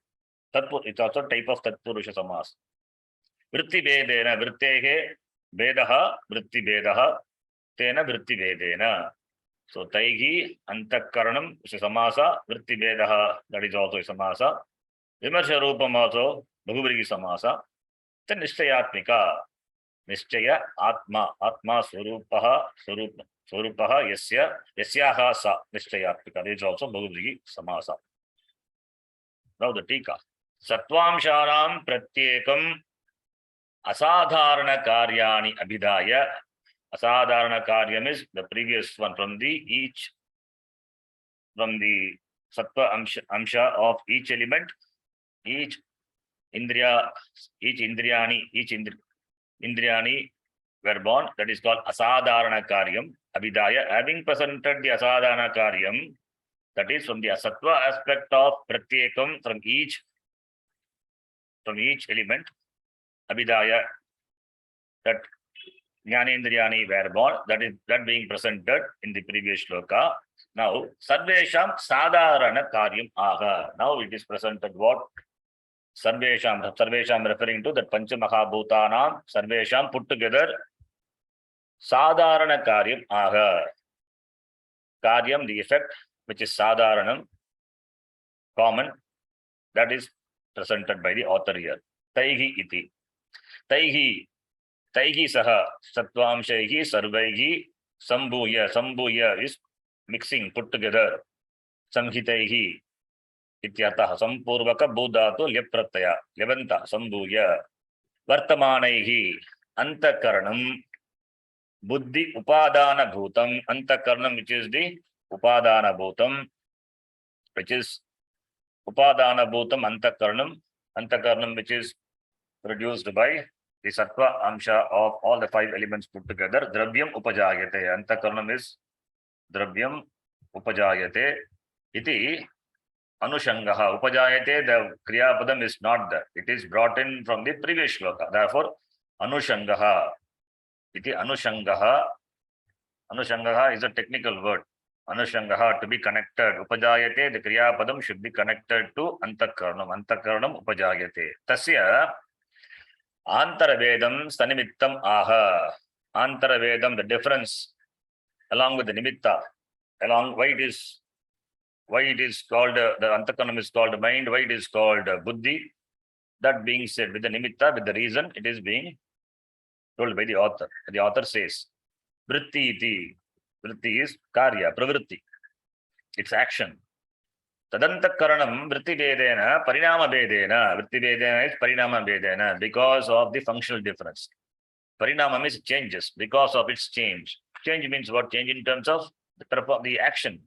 It's also type of Tatpurusha Samasa. Vritti Vedena, Vrittehe, Vedaha, Vritti Vedaha, Tena Vritti Vedena. So Taihi, Antakaranam is a Samasa, Vritti Vedaha, that is also a Samasa. Vimarsha Rupam also, Bhagavrihi Samasa. Then Nishtayatmika, Nishtaya Atma, Atma Swarupaha, Swarupaha, Yasyaha Sa, Nishtayatmika. That is also Bhagavrihi Samasa. Now the Tika. Sattvam Pratyekam Asadharana Karyani Abhidaya. Asadharana Karyam is the previous one from the Sattva Amsha of each element, each Indriyani were born. That is called Asadharana Karyam. Abhidaya, having presented the Asadharana Karyam, that is from the Sattva aspect of Pratyekam from each element, Abhidaya, that Jnanendriyani were born, that being presented in the previous shloka. Now, Sarvesham Sadharana Karyam Aha. Now it is presented what? Sarvesham referring to that Panchamahabhutanam, Sarvesham put together, Sadharana Karyam Aha. Karyam, the effect, which is Sadharanam, common, that is presented by the author here. Taihi iti. Taihi saha Sattvamshaihi Sarvaihi Sambhuya is mixing, put together. Samhitaihi ityataha Sampurvaka Buddhatu Lyaprataya Levanta Sambhuya Vartamanaihi Antakaranam Buddhi Upadana Bhutam Antakaranam, which is the Upadana Bhutam, which is Upadana Bhutam Antakaranam, which is produced by the Sattva Amsha of all the 5 elements put together. Dravyam Upajayate. Antakaranam is Dravyam Upajayate. Iti Anushangaha. Upajayate, the Kriya Padam is not there. It is brought in from the previous shloka. Therefore, Anushangaha. Iti Anushangaha. Anushangaha is a technical word. Anushangaha, to be connected. Upajayate, the Kriya Padam should be connected to Antakaranam. Antakaranam Upajayate. Tasya Antaravedam Stanimittam Aha. Antaravedam, the difference along with the Nimitta, why it is called, the Antakaranam is called mind, why it is called Buddhi. That being said, with the Nimitta, with the reason, it is being told by the author. The author says, Vritti iti. Vritti is Karya, Pravritti. It's action. Tadantakaranam Vritti Vedena, Parinama Vedena. Vritti Vedena is Parinama Vedena because of the functional difference. Parinama means changes because of its change. Change means what? Change in terms of the action.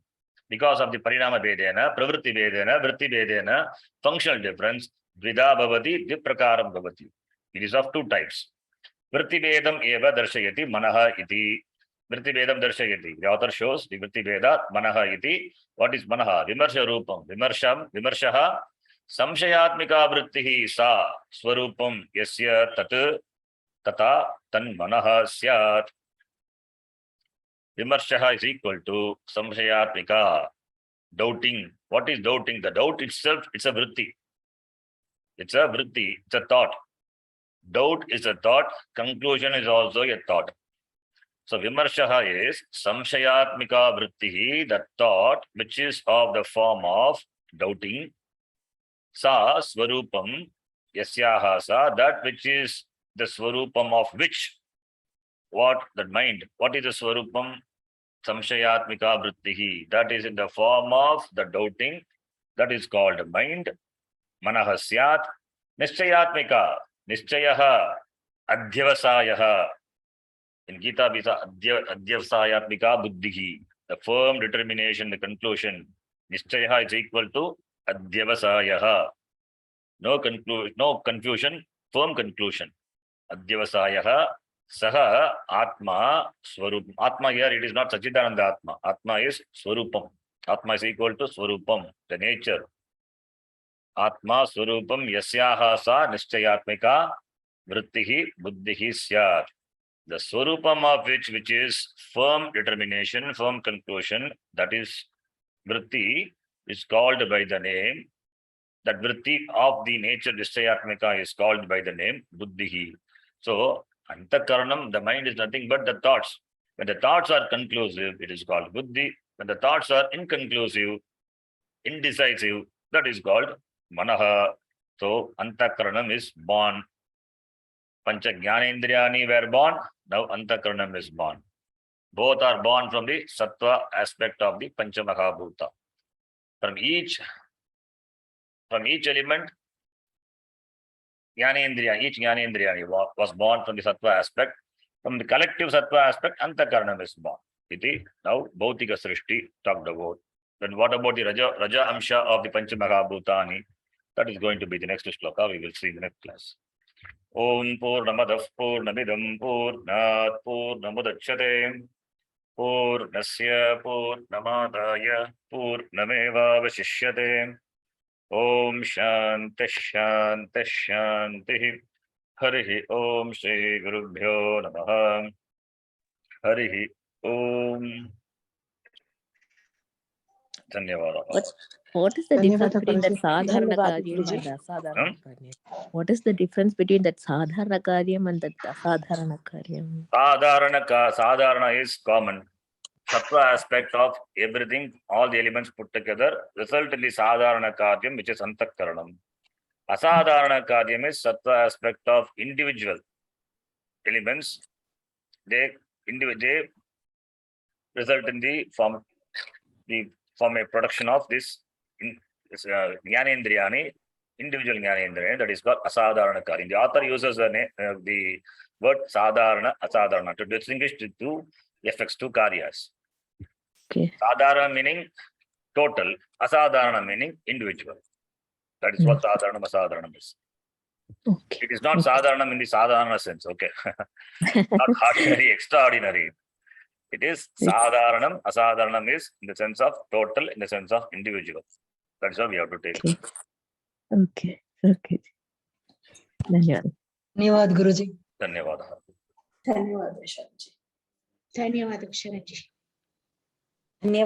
Because of the Parinama Vedena, Pravritti Vedena, Vritti Vedena, functional difference, Dvida Bhavati, Diprakaram Bhavati. It is of 2 types. Vritti Vedam Eva Darshayati Manaha iti. Vritti Vedam Darshayati. The author shows the Vritti Veda Manaha iti. What is Manaha? Vimarsha Rupam. Vimarshaha Samshayatmika vrittihi sa swarupam yasya tat tata tan manah syat. Vimarshaha is equal to samshayatmika, doubting. What is doubting? The doubt itself, it's a vritti. It's a vritti, it's a thought. Doubt is a thought, conclusion is also a thought. So vimarshaha is samshayatmika vrittihi, the thought which is of the form of doubting. Sa swarupam yasyaha sa, that which is the swarupam of which. What? The mind. What is the swarupam? Samshayatmika vrittihi. That is in the form of the doubting. That is called mind. Manah syat. Nischayatmika. Nischyaha. Adhyavasayaha. In Gita Bisa, Adhyavasayatmika buddhihi. The firm determination, the conclusion. Nischyaha is equal to Adhyavasayaha. No confusion, firm conclusion. Adhyavasayaha. Saha Atma Swarupam. Atma here, it is not Sachidananda Atma. Atma is Swarupam. Atma is equal to Swarupam, the nature. Atma Swarupam Yasyaha sa Nischayatmika Vrittihi Buddhihi Syat. The Swarupam of which is firm determination, firm conclusion, that is Vritti, is called by the name. That Vritti of the nature Nischayatmika is called by the name Buddhihi. So Antakaranam, the mind is nothing but the thoughts. When the thoughts are conclusive, it is called Buddhi. When the thoughts are inconclusive, indecisive, that is called Manaha. So Antakaranam is born. Pancha Jnanendriyani were born, now Antakaranam is born. Both are born from the Sattva aspect of the Panchamahabhuta. From each element, each Jnanendriyani was born from the Sattva aspect. From the collective Sattva aspect, Antakaranam is born. Iti, now Bhautika Srishti talked about. Then what about the Raja Amsha of the Panchamahabhutani? That is going to be the next shloka. We will see in the next class. Om Purnamadah Purnamidam Purnat Purnamudachyate Purnasya Purnamadaya Purnameva Vashishyate. Om Shanti Shanti Shanti. Harihi Om Shri Gurubhyo Namaha. Harihi Om. Dhanyavada. What is the difference Dhanyavada, between that Guruji. sadharana Dhanyavada, karyam Guruji. and asadharana karyam? What is the difference between that sadharana karyam and that asadharana karyam? Sadharana is common. Sattva aspect of everything, all the elements put together, result in the sadharana karyam, which is antakaranam. Asadharana karyam is sattva aspect of individual elements. They result in the form a production of this Jnanendriyani, individual Jnanendriyani, that is called asadharana karyam. The author uses the word sadharana, asadharana to distinguish the two effects, two karyas. Okay. Sadharana meaning total, asadharana meaning individual. That is what sadharanam, asadharanam is. Okay. It is not sadharanam in the sadharana sense, okay? Not ordinary, extraordinary. It is sadharanam, asadharanam is in the sense of total, in the sense of individual. That's how we have to take it. Okay. Okay. Dhanyavad. Dhanyavad, Guruji. Dhanyavada. Dhanyavad, Sharanji. ಧನ್ಯವಾದ ಶರಣಜಿ.